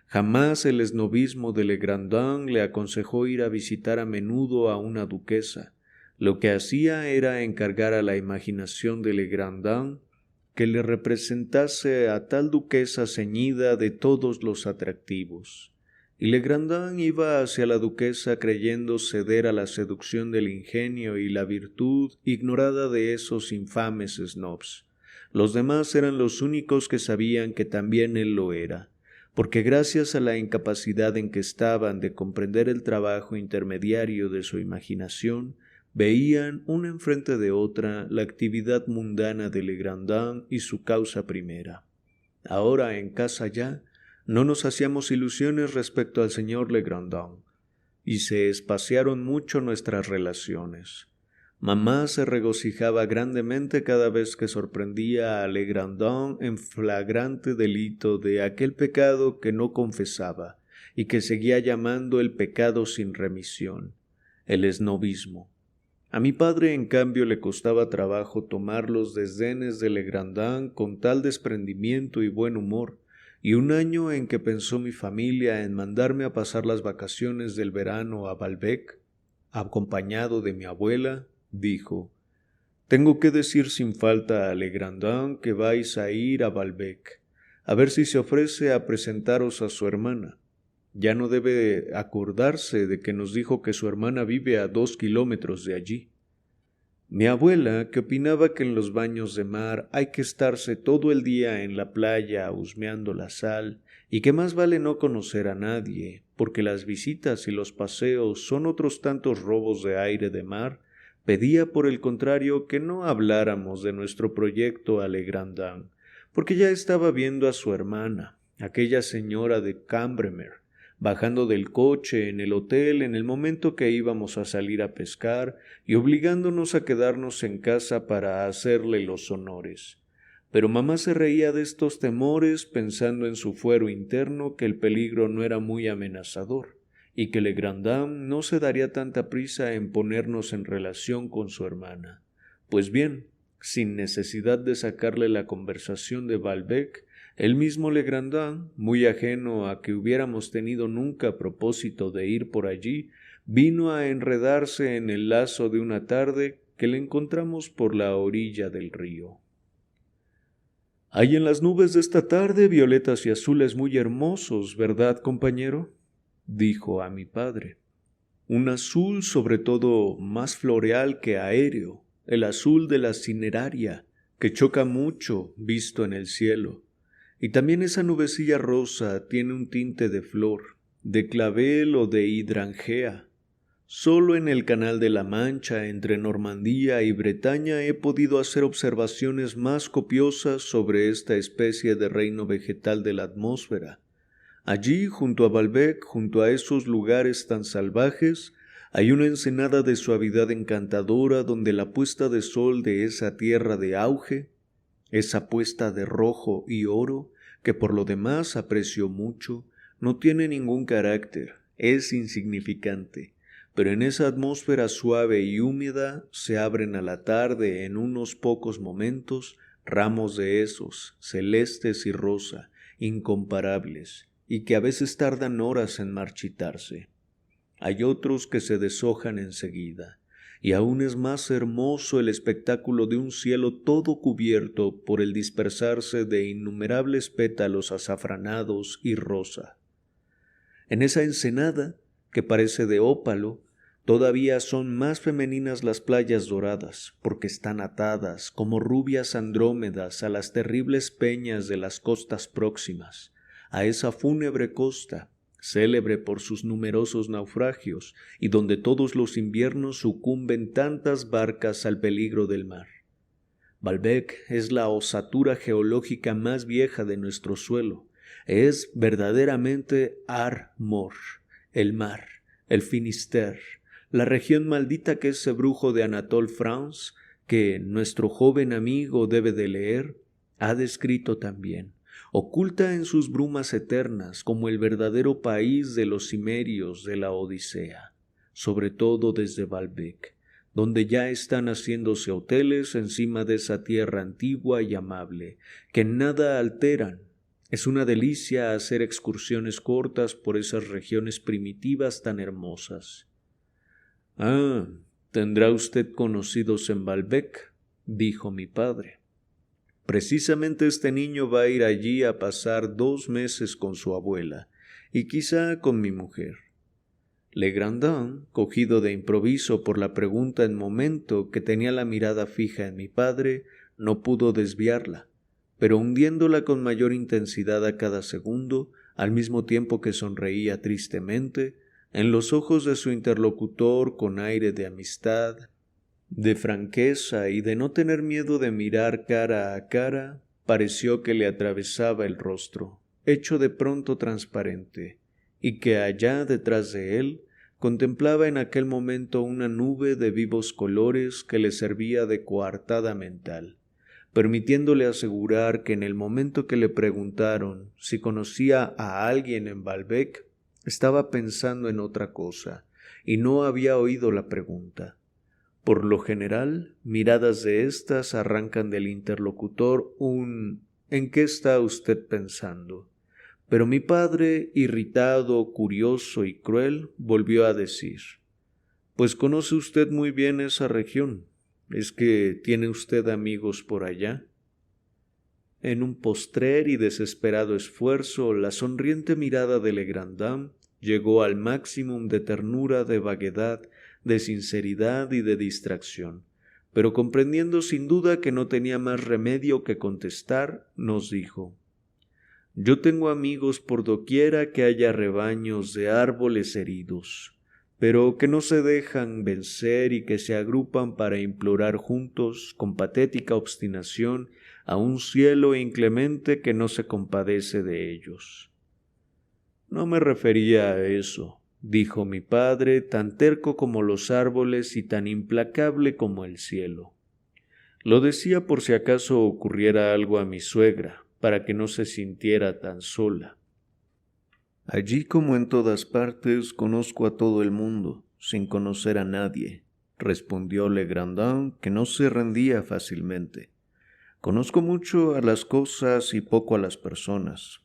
Jamás el esnobismo de Legrandin le aconsejó ir a visitar a menudo a una duquesa. Lo que hacía era encargar a la imaginación de Legrandin que le representase a tal duquesa ceñida de todos los atractivos. Y Legrandin iba hacia la duquesa creyendo ceder a la seducción del ingenio y la virtud ignorada de esos infames snobs. Los demás eran los únicos que sabían que también él lo era, porque gracias a la incapacidad en que estaban de comprender el trabajo intermediario de su imaginación, veían una enfrente de otra la actividad mundana de Legrandin y su causa primera. Ahora en casa ya, no nos hacíamos ilusiones respecto al señor Legrandin, y se espaciaron mucho nuestras relaciones. Mamá se regocijaba grandemente cada vez que sorprendía a Legrandin en flagrante delito de aquel pecado que no confesaba y que seguía llamando el pecado sin remisión, el esnobismo. A mi padre, en cambio, le costaba trabajo tomar los desdenes de Legrandin con tal desprendimiento y buen humor, y un año en que pensó mi familia en mandarme a pasar las vacaciones del verano a Baalbek, acompañado de mi abuela, dijo: «Tengo que decir sin falta a Legrandin que vais a ir a Baalbek, a ver si se ofrece a presentaros a su hermana. Ya no debe acordarse de que nos dijo que su hermana vive a 2 kilómetros de allí». Mi abuela, que opinaba que en los baños de mar hay que estarse todo el día en la playa husmeando la sal y que más vale no conocer a nadie, porque las visitas y los paseos son otros tantos robos de aire de mar, pedía por el contrario que no habláramos de nuestro proyecto a Legrandin, porque ya estaba viendo a su hermana, aquella señora de Cambremer, bajando del coche en el hotel en el momento que íbamos a salir a pescar y obligándonos a quedarnos en casa para hacerle los honores. Pero mamá se reía de estos temores pensando en su fuero interno que el peligro no era muy amenazador y que Legrandin no se daría tanta prisa en ponernos en relación con su hermana. Pues bien, sin necesidad de sacarle la conversación de Baalbek, el mismo Legrandin, muy ajeno a que hubiéramos tenido nunca propósito de ir por allí, vino a enredarse en el lazo de una tarde que le encontramos por la orilla del río. «Hay en las nubes de esta tarde violetas y azules muy hermosos, ¿verdad, compañero?», dijo a mi padre. «Un azul sobre todo más floreal que aéreo, el azul de la cineraria, que choca mucho visto en el cielo. Y también esa nubecilla rosa tiene un tinte de flor, de clavel o de hidrangea. Solo en el Canal de la Mancha, entre Normandía y Bretaña, he podido hacer observaciones más copiosas sobre esta especie de reino vegetal de la atmósfera. Allí, junto a Baalbek, junto a esos lugares tan salvajes, hay una ensenada de suavidad encantadora donde la puesta de sol de esa tierra de auge, esa puesta de rojo y oro, que por lo demás aprecio mucho, no tiene ningún carácter, es insignificante, pero en esa atmósfera suave y húmeda se abren a la tarde en unos pocos momentos ramos de esos, celestes y rosa, incomparables, y que a veces tardan horas en marchitarse. Hay otros que se deshojan enseguida, y aún es más hermoso el espectáculo de un cielo todo cubierto por el dispersarse de innumerables pétalos azafranados y rosa. En esa ensenada, que parece de ópalo, todavía son más femeninas las playas doradas, porque están atadas como rubias andrómedas a las terribles peñas de las costas próximas, a esa fúnebre costa, célebre por sus numerosos naufragios, y donde todos los inviernos sucumben tantas barcas al peligro del mar. Baalbek es la osatura geológica más vieja de nuestro suelo. Es verdaderamente Ar-Mor, el mar, el Finisterre, la región maldita que ese brujo de Anatole France, que nuestro joven amigo debe de leer, ha descrito también. Oculta en sus brumas eternas como el verdadero país de los cimerios de la Odisea, sobre todo desde Baalbek, donde ya están haciéndose hoteles encima de esa tierra antigua y amable, que nada alteran. Es una delicia hacer excursiones cortas por esas regiones primitivas tan hermosas. «Ah, ¿tendrá usted conocidos en Baalbek?», dijo mi padre. «Precisamente este niño va a ir allí a pasar 2 meses con su abuela, y quizá con mi mujer». Legrandin, cogido de improviso por la pregunta en momento que tenía la mirada fija en mi padre, no pudo desviarla, pero hundiéndola con mayor intensidad a cada segundo, al mismo tiempo que sonreía tristemente, en los ojos de su interlocutor con aire de amistad, de franqueza y de no tener miedo de mirar cara a cara, pareció que le atravesaba el rostro, hecho de pronto transparente, y que allá detrás de él contemplaba en aquel momento una nube de vivos colores que le servía de coartada mental, permitiéndole asegurar que en el momento que le preguntaron si conocía a alguien en Baalbek, estaba pensando en otra cosa, y no había oído la pregunta. Por lo general, miradas de estas arrancan del interlocutor un «¿En qué está usted pensando?», Pero mi padre, irritado, curioso y cruel, volvió a decir: «Pues conoce usted muy bien esa región. ¿Es que tiene usted amigos por allá?». En un postrer y desesperado esfuerzo, la sonriente mirada de Legrandin llegó al máximum de ternura, de vaguedad, de sinceridad y de distracción, pero comprendiendo sin duda que no tenía más remedio que contestar, nos dijo: «Yo tengo amigos por doquiera que haya rebaños de árboles heridos, pero que no se dejan vencer y que se agrupan para implorar juntos, con patética obstinación, a un cielo inclemente que no se compadece de ellos». «No me refería a eso», dijo mi padre, tan terco como los árboles y tan implacable como el cielo. «Lo decía por si acaso ocurriera algo a mi suegra, para que no se sintiera tan sola. Allí, como en todas partes, conozco a todo el mundo, sin conocer a nadie», respondió Legrandin, que no se rendía fácilmente. «Conozco mucho a las cosas y poco a las personas,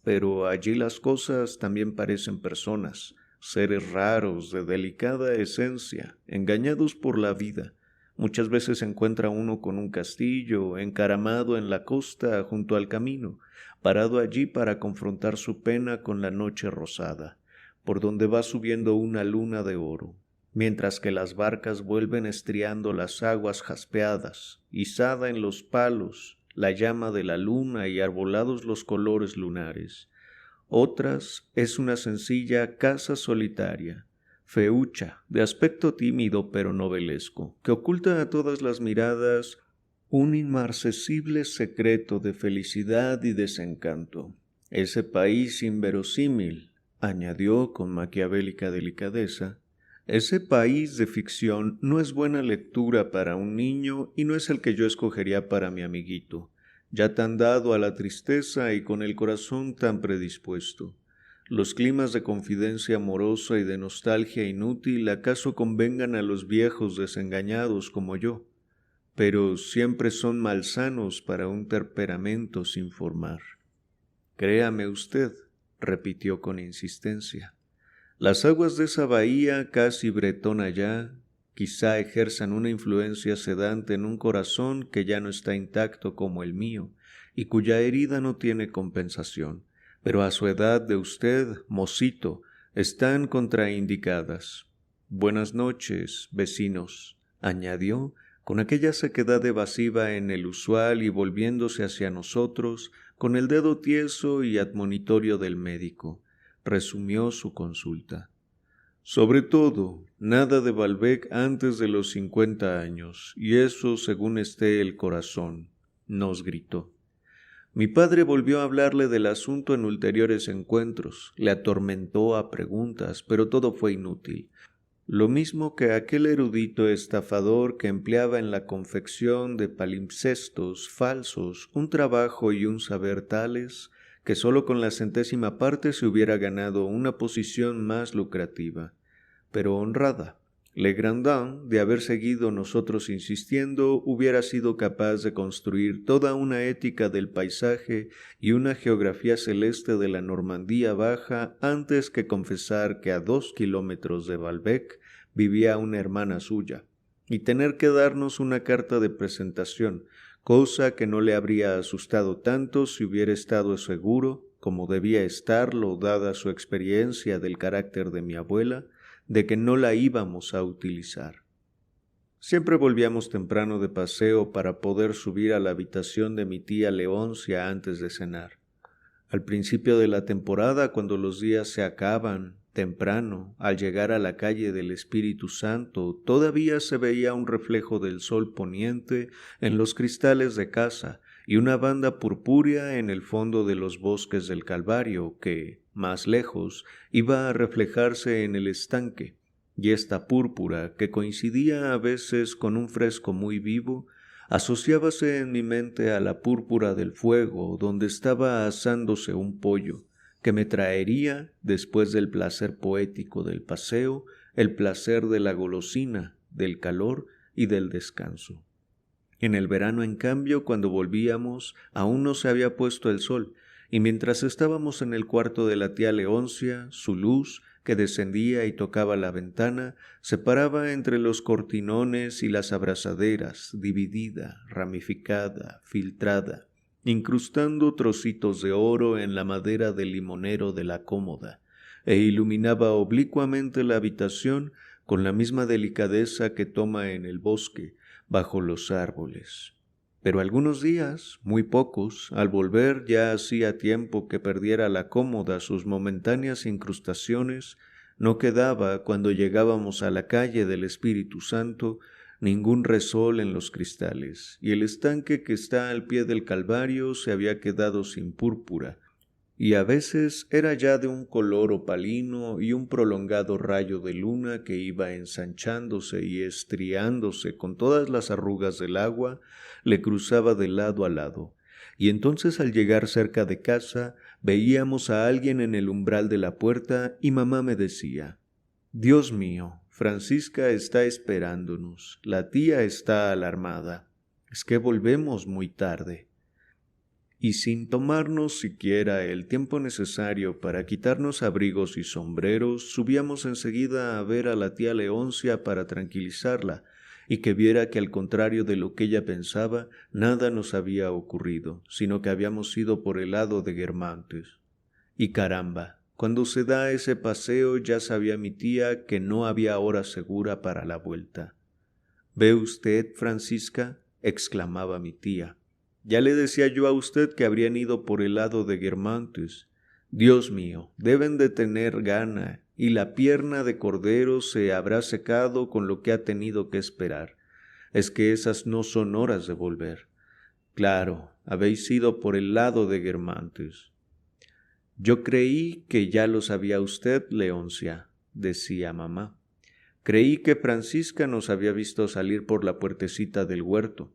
pero allí las cosas también parecen personas, seres raros de delicada esencia, engañados por la vida. Muchas veces se encuentra uno con un castillo encaramado en la costa junto al camino, parado allí para confrontar su pena con la noche rosada, por donde va subiendo una luna de oro, mientras que las barcas vuelven estriando las aguas jaspeadas, izada en los palos la llama de la luna y arbolados los colores lunares. Otras es una sencilla casa solitaria, feucha, de aspecto tímido pero novelesco, que oculta a todas las miradas un inmarcesible secreto de felicidad y desencanto. Ese país inverosímil, añadió con maquiavélica delicadeza, ese país de ficción no es buena lectura para un niño y no es el que yo escogería para mi amiguito, ya tan dado a la tristeza y con el corazón tan predispuesto. Los climas de confidencia amorosa y de nostalgia inútil acaso convengan a los viejos desengañados como yo, pero siempre son malsanos para un temperamento sin formar. «Créame usted», repitió con insistencia, «las aguas de esa bahía casi bretona ya, quizá ejerzan una influencia sedante en un corazón que ya no está intacto como el mío y cuya herida no tiene compensación, pero a su edad de usted, mocito, están contraindicadas. Buenas noches, vecinos», añadió, con aquella sequedad evasiva en el usual y volviéndose hacia nosotros, con el dedo tieso y admonitorio del médico, resumió su consulta. «Sobre todo, nada de Balbec antes de los 50 años, y eso según esté el corazón», nos gritó. Mi padre volvió a hablarle del asunto en ulteriores encuentros, le atormentó a preguntas, pero todo fue inútil. Lo mismo que aquel erudito estafador que empleaba en la confección de palimpsestos falsos un trabajo y un saber tales que sólo con la 100ª parte se hubiera ganado una posición más lucrativa, pero honrada. Legrandin, de haber seguido nosotros insistiendo, hubiera sido capaz de construir toda una ética del paisaje y una geografía celeste de la Normandía Baja antes que confesar que a 2 kilómetros de Balbec vivía una hermana suya, y tener que darnos una carta de presentación, cosa que no le habría asustado tanto si hubiera estado seguro, como debía estarlo dada su experiencia del carácter de mi abuela, de que no la íbamos a utilizar. Siempre volvíamos temprano de paseo para poder subir a la habitación de mi tía Leoncia antes de cenar. Al principio de la temporada, cuando los días se acaban, temprano, al llegar a la calle del Espíritu Santo, todavía se veía un reflejo del sol poniente en los cristales de casa y una banda purpúrea en el fondo de los bosques del Calvario que, más lejos, iba a reflejarse en el estanque, y esta púrpura, que coincidía a veces con un fresco muy vivo, asociábase en mi mente a la púrpura del fuego donde estaba asándose un pollo, que me traería, después del placer poético del paseo, el placer de la golosina, del calor y del descanso. En el verano, en cambio, cuando volvíamos, aún no se había puesto el sol, y mientras estábamos en el cuarto de la tía Leoncia, su luz, que descendía y tocaba la ventana, se paraba entre los cortinones y las abrazaderas, dividida, ramificada, filtrada, incrustando trocitos de oro en la madera del limonero de la cómoda, e iluminaba oblicuamente la habitación con la misma delicadeza que toma en el bosque, bajo los árboles. Pero algunos días, muy pocos, al volver ya hacía tiempo que perdiera la cómoda sus momentáneas incrustaciones, no quedaba, cuando llegábamos a la calle del Espíritu Santo, ningún resol en los cristales, y el estanque que está al pie del Calvario se había quedado sin púrpura, y a veces era ya de un color opalino y un prolongado rayo de luna que iba ensanchándose y estriándose con todas las arrugas del agua, le cruzaba de lado a lado, y entonces al llegar cerca de casa veíamos a alguien en el umbral de la puerta y mamá me decía: «Dios mío, Francisca está esperándonos, la tía está alarmada, es que volvemos muy tarde». Y sin tomarnos siquiera el tiempo necesario para quitarnos abrigos y sombreros, subíamos enseguida a ver a la tía Leoncia para tranquilizarla, y que viera que al contrario de lo que ella pensaba, nada nos había ocurrido, sino que habíamos ido por el lado de Guermantes. Y caramba, cuando se da ese paseo ya sabía mi tía que no había hora segura para la vuelta. «¿Ve usted, Francisca?», exclamaba mi tía. «Ya le decía yo a usted que habrían ido por el lado de Guermantes. Dios mío, deben de tener gana, y la pierna de cordero se habrá secado con lo que ha tenido que esperar. Es que esas no son horas de volver. Claro, habéis ido por el lado de Guermantes». «Yo creí que ya lo sabía usted, Leoncia», decía mamá. «Creí que Francisca nos había visto salir por la puertecita del huerto,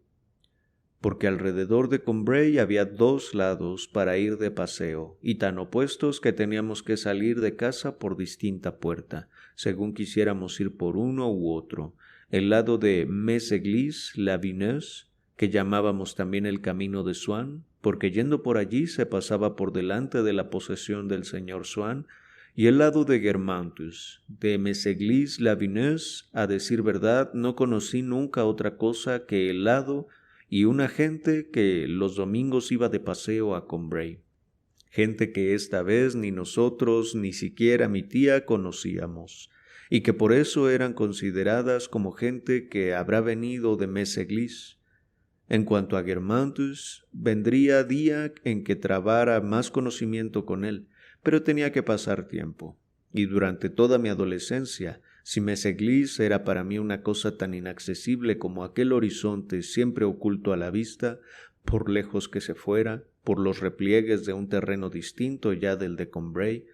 porque alrededor de Combray había 2 lados para ir de paseo, y tan opuestos que teníamos que salir de casa por distinta puerta, según quisiéramos ir por uno u otro. El lado de Méséglise-la-Vineuse, que llamábamos también el camino de Swann, porque yendo por allí se pasaba por delante de la posesión del señor Swann, y el lado de Guermantes. De Méséglise-la-Vineuse, a decir verdad, no conocí nunca otra cosa que el lado y una gente que los domingos iba de paseo a Combray. Gente que esta vez ni nosotros ni siquiera mi tía conocíamos, y que por eso eran consideradas como gente que habrá venido de Méséglise. En cuanto a Guermantes, vendría día en que trabara más conocimiento con él, pero tenía que pasar tiempo, y durante toda mi adolescencia, si Méséglise era para mí una cosa tan inaccesible como aquel horizonte siempre oculto a la vista, por lejos que se fuera, por los repliegues de un terreno distinto ya del de Combray,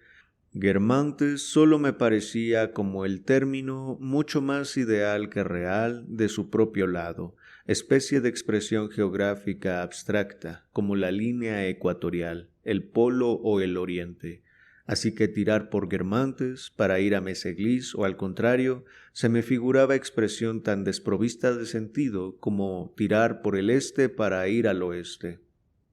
Guermantes solo me parecía como el término mucho más ideal que real de su propio lado, especie de expresión geográfica abstracta, como la línea ecuatorial, el polo o el oriente. Así que tirar por Guermantes para ir a Méséglise o al contrario, se me figuraba expresión tan desprovista de sentido como tirar por el este para ir al oeste.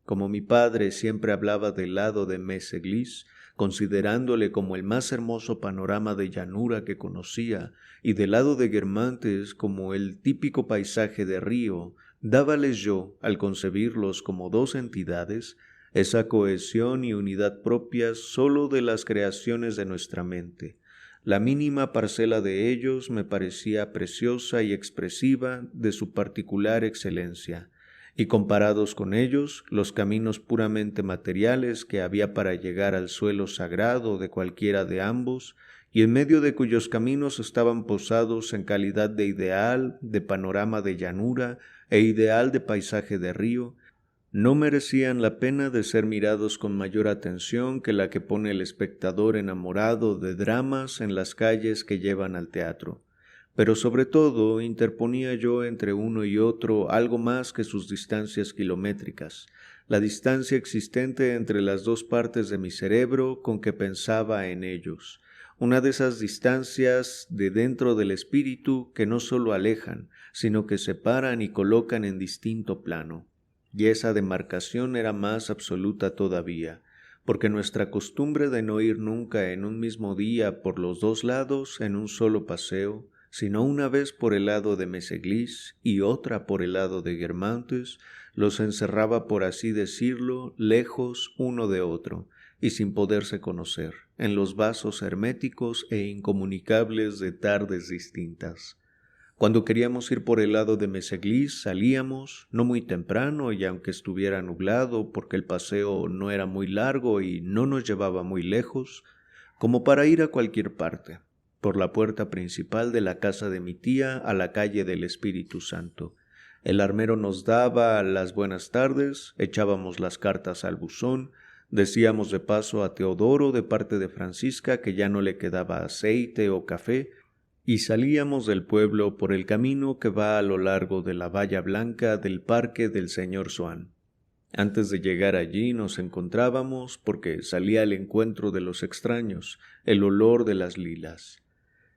Como mi padre siempre hablaba del lado de Méséglise, considerándole como el más hermoso panorama de llanura que conocía, y del lado de Guermantes como el típico paisaje de río, dábales yo, al concebirlos como 2 entidades, esa cohesión y unidad propias sólo de las creaciones de nuestra mente. La mínima parcela de ellos me parecía preciosa y expresiva de su particular excelencia, y comparados con ellos, los caminos puramente materiales que había para llegar al suelo sagrado de cualquiera de ambos, y en medio de cuyos caminos estaban posados en calidad de ideal, de panorama de llanura e ideal de paisaje de río, no merecían la pena de ser mirados con mayor atención que la que pone el espectador enamorado de dramas en las calles que llevan al teatro. Pero sobre todo interponía yo entre uno y otro algo más que sus distancias kilométricas, la distancia existente entre las 2 partes de mi cerebro con que pensaba en ellos, una de esas distancias de dentro del espíritu que no solo alejan, sino que separan y colocan en distinto plano. Y esa demarcación era más absoluta todavía, porque nuestra costumbre de no ir nunca en un mismo día por los dos lados en un solo paseo, sino una vez por el lado de Méséglise y otra por el lado de Guermantes, los encerraba, por así decirlo, lejos uno de otro, y sin poderse conocer, en los vasos herméticos e incomunicables de tardes distintas. Cuando queríamos ir por el lado de Méséglise, salíamos, no muy temprano y aunque estuviera nublado, porque el paseo no era muy largo y no nos llevaba muy lejos, como para ir a cualquier parte, por la puerta principal de la casa de mi tía a la calle del Espíritu Santo. El armero nos daba las buenas tardes, echábamos las cartas al buzón, decíamos de paso a Teodoro de parte de Francisca que ya no le quedaba aceite o café, y salíamos del pueblo por el camino que va a lo largo de la valla blanca del parque del señor Swann. Antes de llegar allí nos encontrábamos, porque salía al encuentro de los extraños, el olor de las lilas.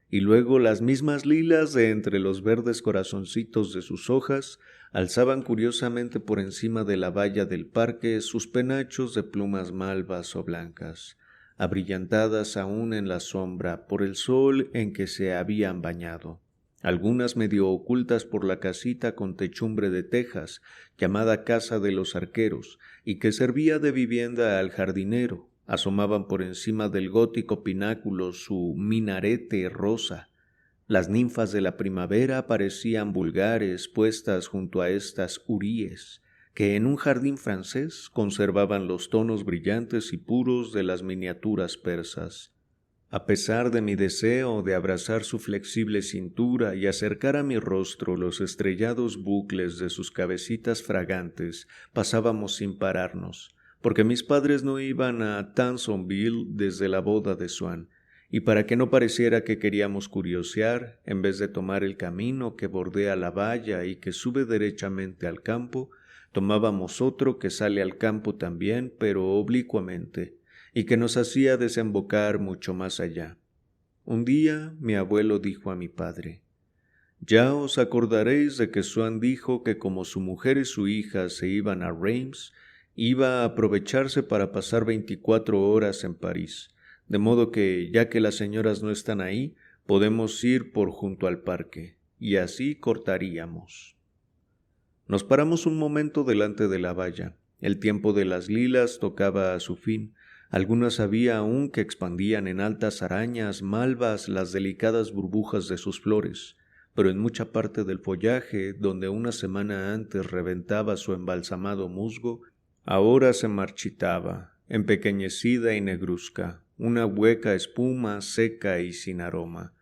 Y luego las mismas lilas de entre los verdes corazoncitos de sus hojas alzaban curiosamente por encima de la valla del parque sus penachos de plumas malvas o blancas, abrillantadas aún en la sombra por el sol en que se habían bañado, algunas medio ocultas por la casita con techumbre de tejas, llamada Casa de los Arqueros, y que servía de vivienda al jardinero. Asomaban por encima del gótico pináculo su minarete rosa. Las ninfas de la primavera parecían vulgares puestas junto a estas huríes, que en un jardín francés conservaban los tonos brillantes y puros de las miniaturas persas. A pesar de mi deseo de abrazar su flexible cintura y acercar a mi rostro los estrellados bucles de sus cabecitas fragantes, pasábamos sin pararnos, porque mis padres no iban a Tansonville desde la boda de Swann, y para que no pareciera que queríamos curiosear, en vez de tomar el camino que bordea la valla y que sube derechamente al campo, tomábamos otro que sale al campo también, pero oblicuamente, y que nos hacía desembocar mucho más allá. Un día mi abuelo dijo a mi padre: «Ya os acordaréis de que Swann dijo que como su mujer y su hija se iban a Reims, iba a aprovecharse para pasar 24 horas en París, de modo que, ya que las señoras no están ahí, podemos ir por junto al parque, y así cortaríamos». Nos paramos un momento delante de la valla. El tiempo de las lilas tocaba a su fin. Algunas había aún que expandían en altas arañas malvas las delicadas burbujas de sus flores, pero en mucha parte del follaje, donde una semana antes reventaba su embalsamado musgo, ahora se marchitaba, empequeñecida y negruzca, una hueca espuma seca y sin aroma.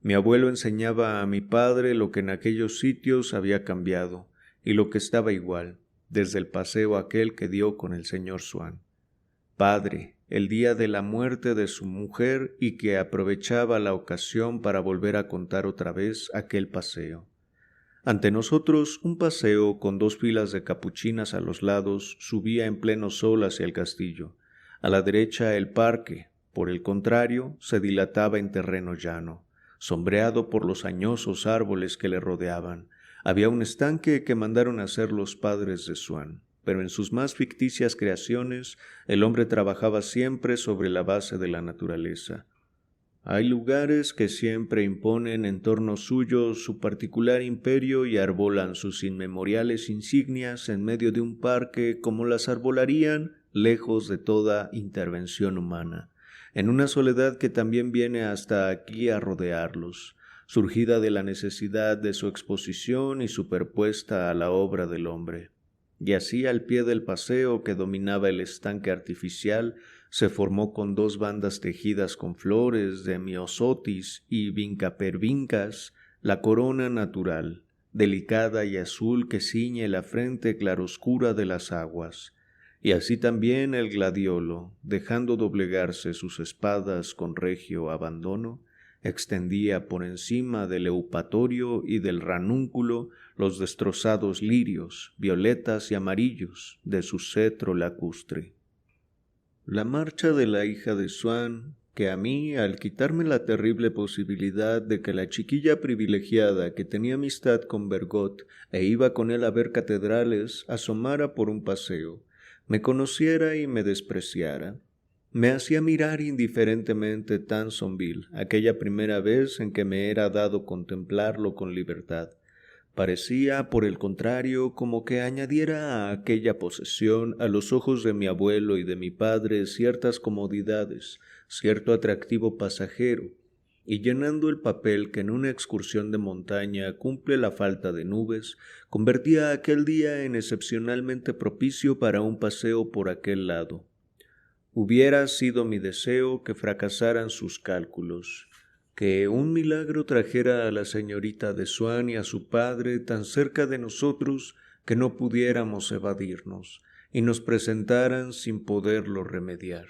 Mi abuelo enseñaba a mi padre lo que en aquellos sitios había cambiado, y lo que estaba igual, desde el paseo aquel que dio con el señor Swann. Padre, el día de la muerte de su mujer, y que aprovechaba la ocasión para volver a contar otra vez aquel paseo. Ante nosotros, un paseo con 2 filas de capuchinas a los lados subía en pleno sol hacia el castillo. A la derecha el parque, por el contrario, se dilataba en terreno llano, sombreado por los añosos árboles que le rodeaban. Había un estanque que mandaron hacer los padres de Swann, pero en sus más ficticias creaciones el hombre trabajaba siempre sobre la base de la naturaleza. Hay lugares que siempre imponen en torno suyo su particular imperio y arbolan sus inmemoriales insignias en medio de un parque como las arbolarían lejos de toda intervención humana, en una soledad que también viene hasta aquí a rodearlos, surgida de la necesidad de su exposición y superpuesta a la obra del hombre. Y así al pie del paseo que dominaba el estanque artificial se formó con 2 bandas tejidas con flores de miosotis y vincapervincas la corona natural, delicada y azul que ciñe la frente claroscura de las aguas, y así también el gladiolo, dejando doblegarse sus espadas con regio abandono, extendía por encima del eupatorio y del ranúnculo los destrozados lirios, violetas y amarillos de su cetro lacustre. La marcha de la hija de Swann, que a mí, al quitarme la terrible posibilidad de que la chiquilla privilegiada que tenía amistad con Bergot e iba con él a ver catedrales, asomara por un paseo, me conociera y me despreciara, Me hacía mirar indiferentemente Tansonville, aquella primera vez en que me era dado contemplarlo con libertad. Parecía, por el contrario, como que añadiera a aquella posesión a los ojos de mi abuelo y de mi padre ciertas comodidades, cierto atractivo pasajero, y llenando el papel que en una excursión de montaña cumple la falta de nubes, convertía aquel día en excepcionalmente propicio para un paseo por aquel lado. Hubiera sido mi deseo que fracasaran sus cálculos, que un milagro trajera a la señorita de Swan y a su padre tan cerca de nosotros que no pudiéramos evadirnos, y nos presentaran sin poderlo remediar.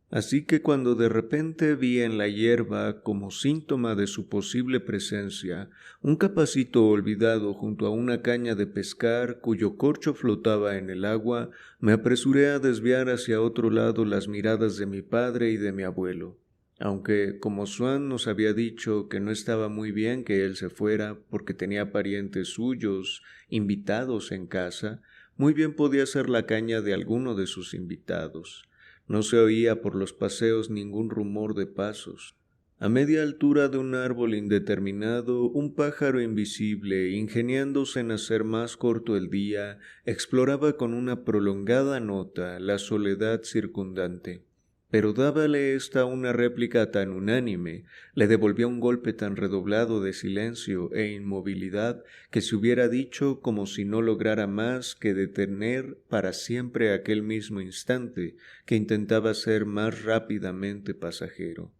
Así que cuando de repente vi en la hierba, como síntoma de su posible presencia, un capacito olvidado junto a una caña de pescar cuyo corcho flotaba en el agua, me apresuré a desviar hacia otro lado las miradas de mi padre y de mi abuelo, aunque, como Swan nos había dicho que no estaba muy bien que él se fuera porque tenía parientes suyos invitados en casa, muy bien podía ser la caña de alguno de sus invitados. No se oía por los paseos ningún rumor de pasos. A media altura de un árbol indeterminado, un pájaro invisible, ingeniándose en hacer más corto el día, exploraba con una prolongada nota la soledad circundante. Pero dábale ésta una réplica tan unánime, le devolvía un golpe tan redoblado de silencio e inmovilidad, que se hubiera dicho como si no lograra más que detener para siempre aquel mismo instante que intentaba ser más rápidamente pasajero.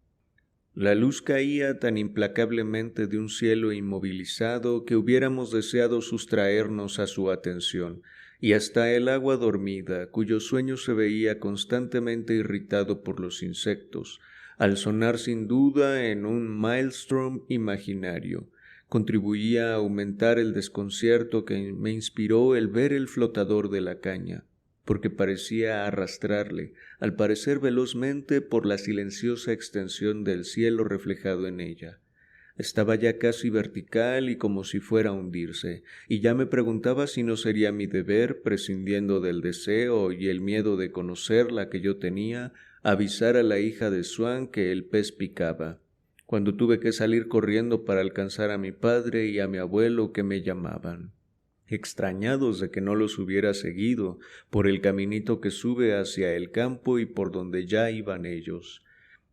La luz caía tan implacablemente de un cielo inmovilizado que hubiéramos deseado sustraernos a su atención, y hasta el agua dormida, cuyo sueño se veía constantemente irritado por los insectos, al sonar sin duda en un maelstrom imaginario, contribuía a aumentar el desconcierto que me inspiró el ver el flotador de la caña, porque parecía arrastrarle, al parecer velozmente, por la silenciosa extensión del cielo reflejado en ella. Estaba ya casi vertical y como si fuera a hundirse, y ya me preguntaba si no sería mi deber, prescindiendo del deseo y el miedo de conocerla que yo tenía, avisar a la hija de Swan que el pez picaba, cuando tuve que salir corriendo para alcanzar a mi padre y a mi abuelo que me llamaban, extrañados de que no los hubiera seguido por el caminito que sube hacia el campo y por donde ya iban ellos.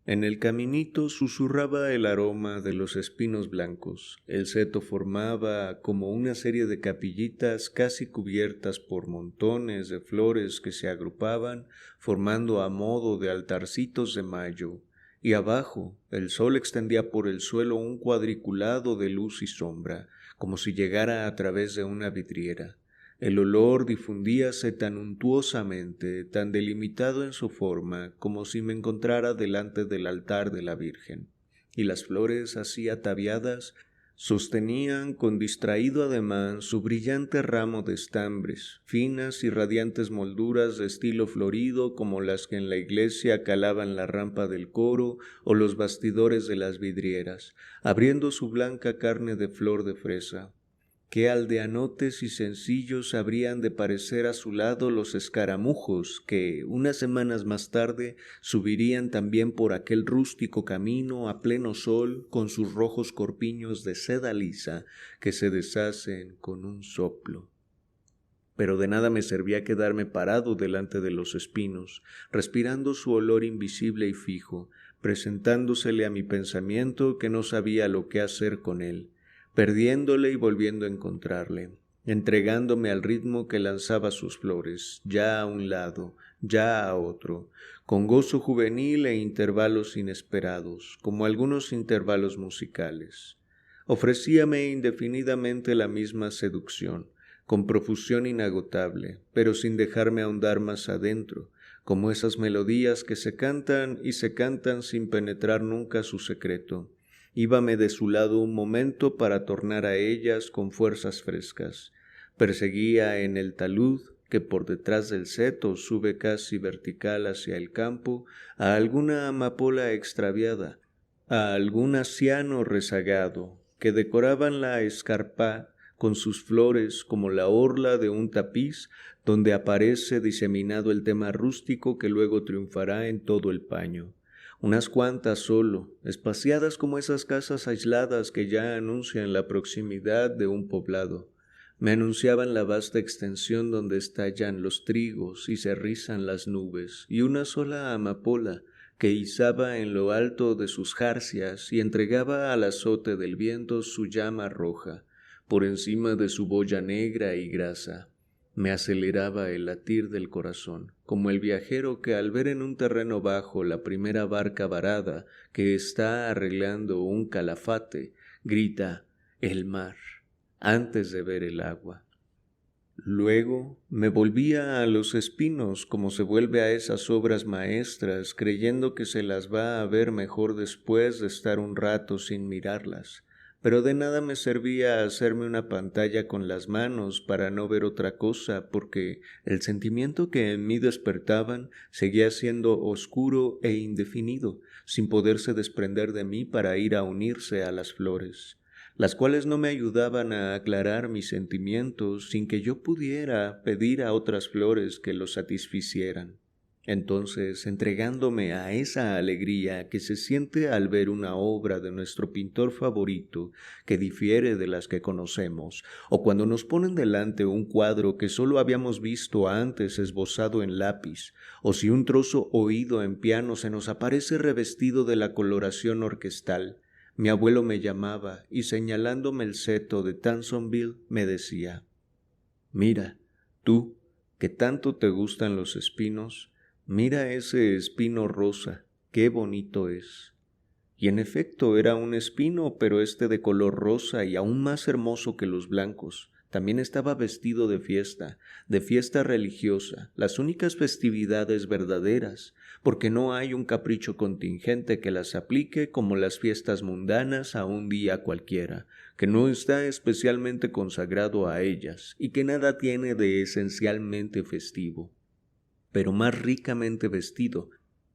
En el caminito susurraba el aroma de los espinos blancos. El seto formaba como una serie de capillitas casi cubiertas por montones de flores que se agrupaban, formando a modo de altarcitos de mayo, y abajo el sol extendía por el suelo un cuadriculado de luz y sombra, como si llegara a través de una vidriera. El olor difundíase tan untuosamente, tan delimitado en su forma, como si me encontrara delante del altar de la Virgen, y las flores así ataviadas sostenían con distraído ademán su brillante ramo de estambres, finas y radiantes molduras de estilo florido como las que en la iglesia calaban la rampa del coro o los bastidores de las vidrieras, abriendo su blanca carne de flor de fresa. Qué aldeanotes y sencillos habrían de parecer a su lado los escaramujos que, unas semanas más tarde, subirían también por aquel rústico camino a pleno sol con sus rojos corpiños de seda lisa que se deshacen con un soplo. Pero de nada me servía quedarme parado delante de los espinos, respirando su olor invisible y fijo, presentándosele a mi pensamiento que no sabía lo que hacer con él, perdiéndole y volviendo a encontrarle, entregándome al ritmo que lanzaba sus flores, ya a un lado, ya a otro, con gozo juvenil e intervalos inesperados, como algunos intervalos musicales. Ofrecíame indefinidamente la misma seducción, con profusión inagotable, pero sin dejarme ahondar más adentro, como esas melodías que se cantan y se cantan sin penetrar nunca su secreto. Íbame de su lado un momento para tornar a ellas con fuerzas frescas. Perseguía en el talud, que por detrás del seto sube casi vertical hacia el campo, a alguna amapola extraviada, a algún asiano rezagado, que decoraban la escarpa con sus flores como la orla de un tapiz donde aparece diseminado el tema rústico que luego triunfará en todo el paño. Unas cuantas solo, espaciadas como esas casas aisladas que ya anuncian la proximidad de un poblado. Me anunciaban la vasta extensión donde estallan los trigos y se rizan las nubes, y una sola amapola que izaba en lo alto de sus jarcias y entregaba al azote del viento su llama roja, por encima de su boya negra y grasa. Me aceleraba el latir del corazón, como el viajero que al ver en un terreno bajo la primera barca varada que está arreglando un calafate, grita «el mar», antes de ver el agua. Luego me volvía a los espinos como se vuelve a esas obras maestras, creyendo que se las va a ver mejor después de estar un rato sin mirarlas. Pero de nada me servía hacerme una pantalla con las manos para no ver otra cosa, porque el sentimiento que en mí despertaban seguía siendo oscuro e indefinido, sin poderse desprender de mí para ir a unirse a las flores, las cuales no me ayudaban a aclarar mis sentimientos sin que yo pudiera pedir a otras flores que los satisficieran. Entonces, entregándome a esa alegría que se siente al ver una obra de nuestro pintor favorito que difiere de las que conocemos, o cuando nos ponen delante un cuadro que solo habíamos visto antes esbozado en lápiz, o si un trozo oído en piano se nos aparece revestido de la coloración orquestal, mi abuelo me llamaba y señalándome el seto de Tansonville me decía: «Mira, tú, que tanto te gustan los espinos, mira ese espino rosa, qué bonito es». Y en efecto era un espino, pero de color rosa y aún más hermoso que los blancos. También estaba vestido de fiesta religiosa, las únicas festividades verdaderas, porque no hay un capricho contingente que las aplique como las fiestas mundanas a un día cualquiera, que no está especialmente consagrado a ellas y que nada tiene de esencialmente festivo, pero más ricamente vestido,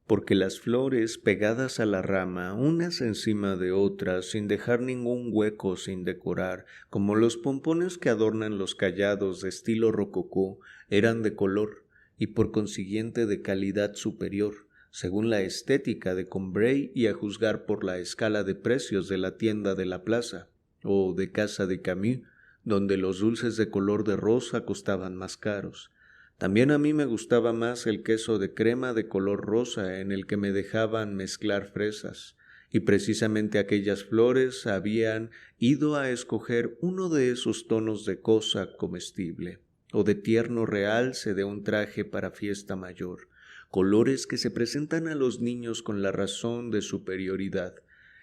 porque las flores pegadas a la rama, unas encima de otras, sin dejar ningún hueco sin decorar, como los pompones que adornan los callados de estilo rococó, eran de color y por consiguiente de calidad superior, según la estética de Combray y a juzgar por la escala de precios de la tienda de la plaza, o de casa de Camus, donde los dulces de color de rosa costaban más caros. También a mí me gustaba más el queso de crema de color rosa en el que me dejaban mezclar fresas, y precisamente aquellas flores habían ido a escoger uno de esos tonos de cosa comestible, o de tierno realce de un traje para fiesta mayor, colores que se presentan a los niños con la razón de superioridad,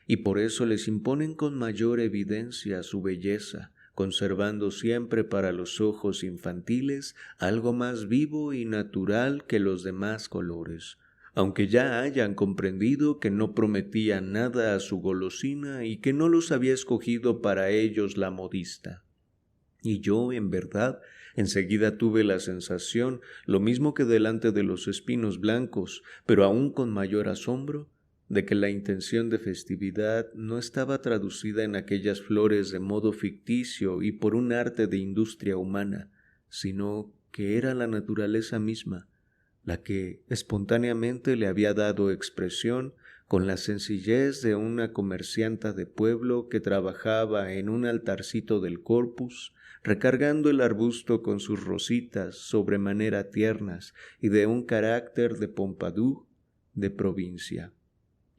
y por eso les imponen con mayor evidencia su belleza, conservando siempre para los ojos infantiles algo más vivo y natural que los demás colores, aunque ya hayan comprendido que no prometían nada a su golosina y que no los había escogido para ellos la modista. Y yo, en verdad, enseguida tuve la sensación, lo mismo que delante de los espinos blancos, pero aún con mayor asombro, de que la intención de festividad no estaba traducida en aquellas flores de modo ficticio y por un arte de industria humana, sino que era la naturaleza misma, la que espontáneamente le había dado expresión con la sencillez de una comercianta de pueblo que trabajaba en un altarcito del Corpus, recargando el arbusto con sus rositas sobremanera tiernas y de un carácter de Pompadour de provincia.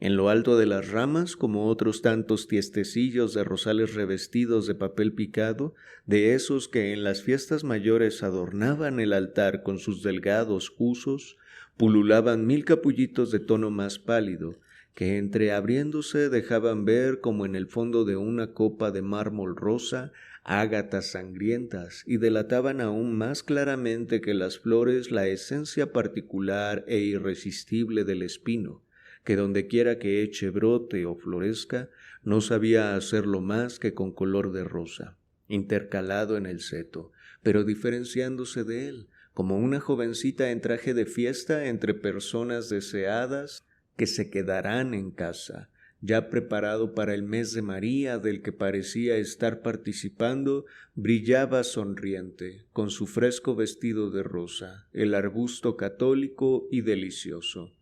En lo alto de las ramas, como otros tantos tiestecillos de rosales revestidos de papel picado, de esos que en las fiestas mayores adornaban el altar con sus delgados husos, pululaban 1000 capullitos de tono más pálido, que entreabriéndose dejaban ver como en el fondo de una copa de mármol rosa ágatas sangrientas y delataban aún más claramente que las flores la esencia particular e irresistible del espino, que dondequiera que eche brote o florezca, no sabía hacerlo más que con color de rosa, intercalado en el seto, pero diferenciándose de él, como una jovencita en traje de fiesta entre personas deseadas que se quedarán en casa, ya preparado para el mes de María del que parecía estar participando, brillaba sonriente, con su fresco vestido de rosa, el arbusto católico y delicioso.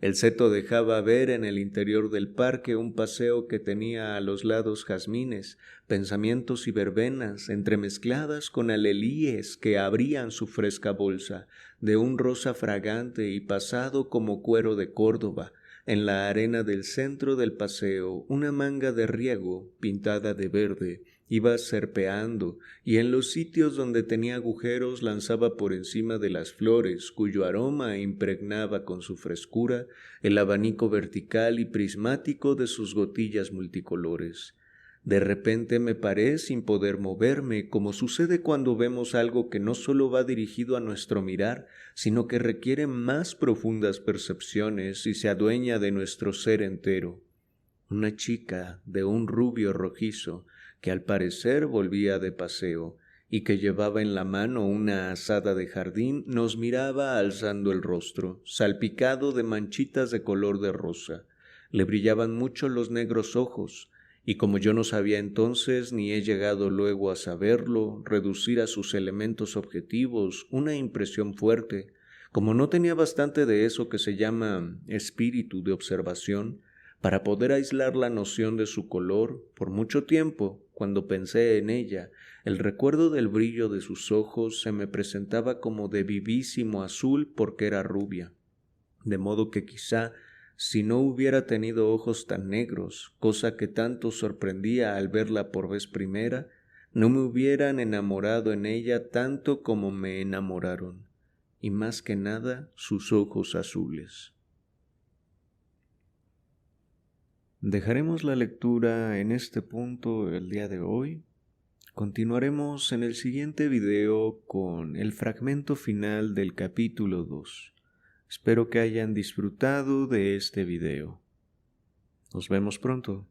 El seto dejaba ver en el interior del parque un paseo que tenía a los lados jazmines, pensamientos y verbenas entremezcladas con alelíes que abrían su fresca bolsa, de un rosa fragante y pasado como cuero de Córdoba. En la arena del centro del paseo, una manga de riego, pintada de verde, iba serpeando, y en los sitios donde tenía agujeros lanzaba por encima de las flores, cuyo aroma impregnaba con su frescura el abanico vertical y prismático de sus gotillas multicolores. De repente me paré sin poder moverme, como sucede cuando vemos algo que no solo va dirigido a nuestro mirar, sino que requiere más profundas percepciones y se adueña de nuestro ser entero. Una chica de un rubio rojizo, que al parecer volvía de paseo, y que llevaba en la mano una azada de jardín, nos miraba alzando el rostro, salpicado de manchitas de color de rosa. Le brillaban mucho los negros ojos, y como yo no sabía entonces, ni he llegado luego a saberlo, reducir a sus elementos objetivos una impresión fuerte, como no tenía bastante de eso que se llama espíritu de observación, para poder aislar la noción de su color, por mucho tiempo, cuando pensé en ella, el recuerdo del brillo de sus ojos se me presentaba como de vivísimo azul porque era rubia, de modo que quizá, si no hubiera tenido ojos tan negros, cosa que tanto sorprendía al verla por vez primera, no me hubieran enamorado en ella tanto como me enamoraron, y más que nada sus ojos azules. Dejaremos la lectura en este punto el día de hoy. Continuaremos en el siguiente video con el fragmento final del capítulo 2. Espero que hayan disfrutado de este video. Nos vemos pronto.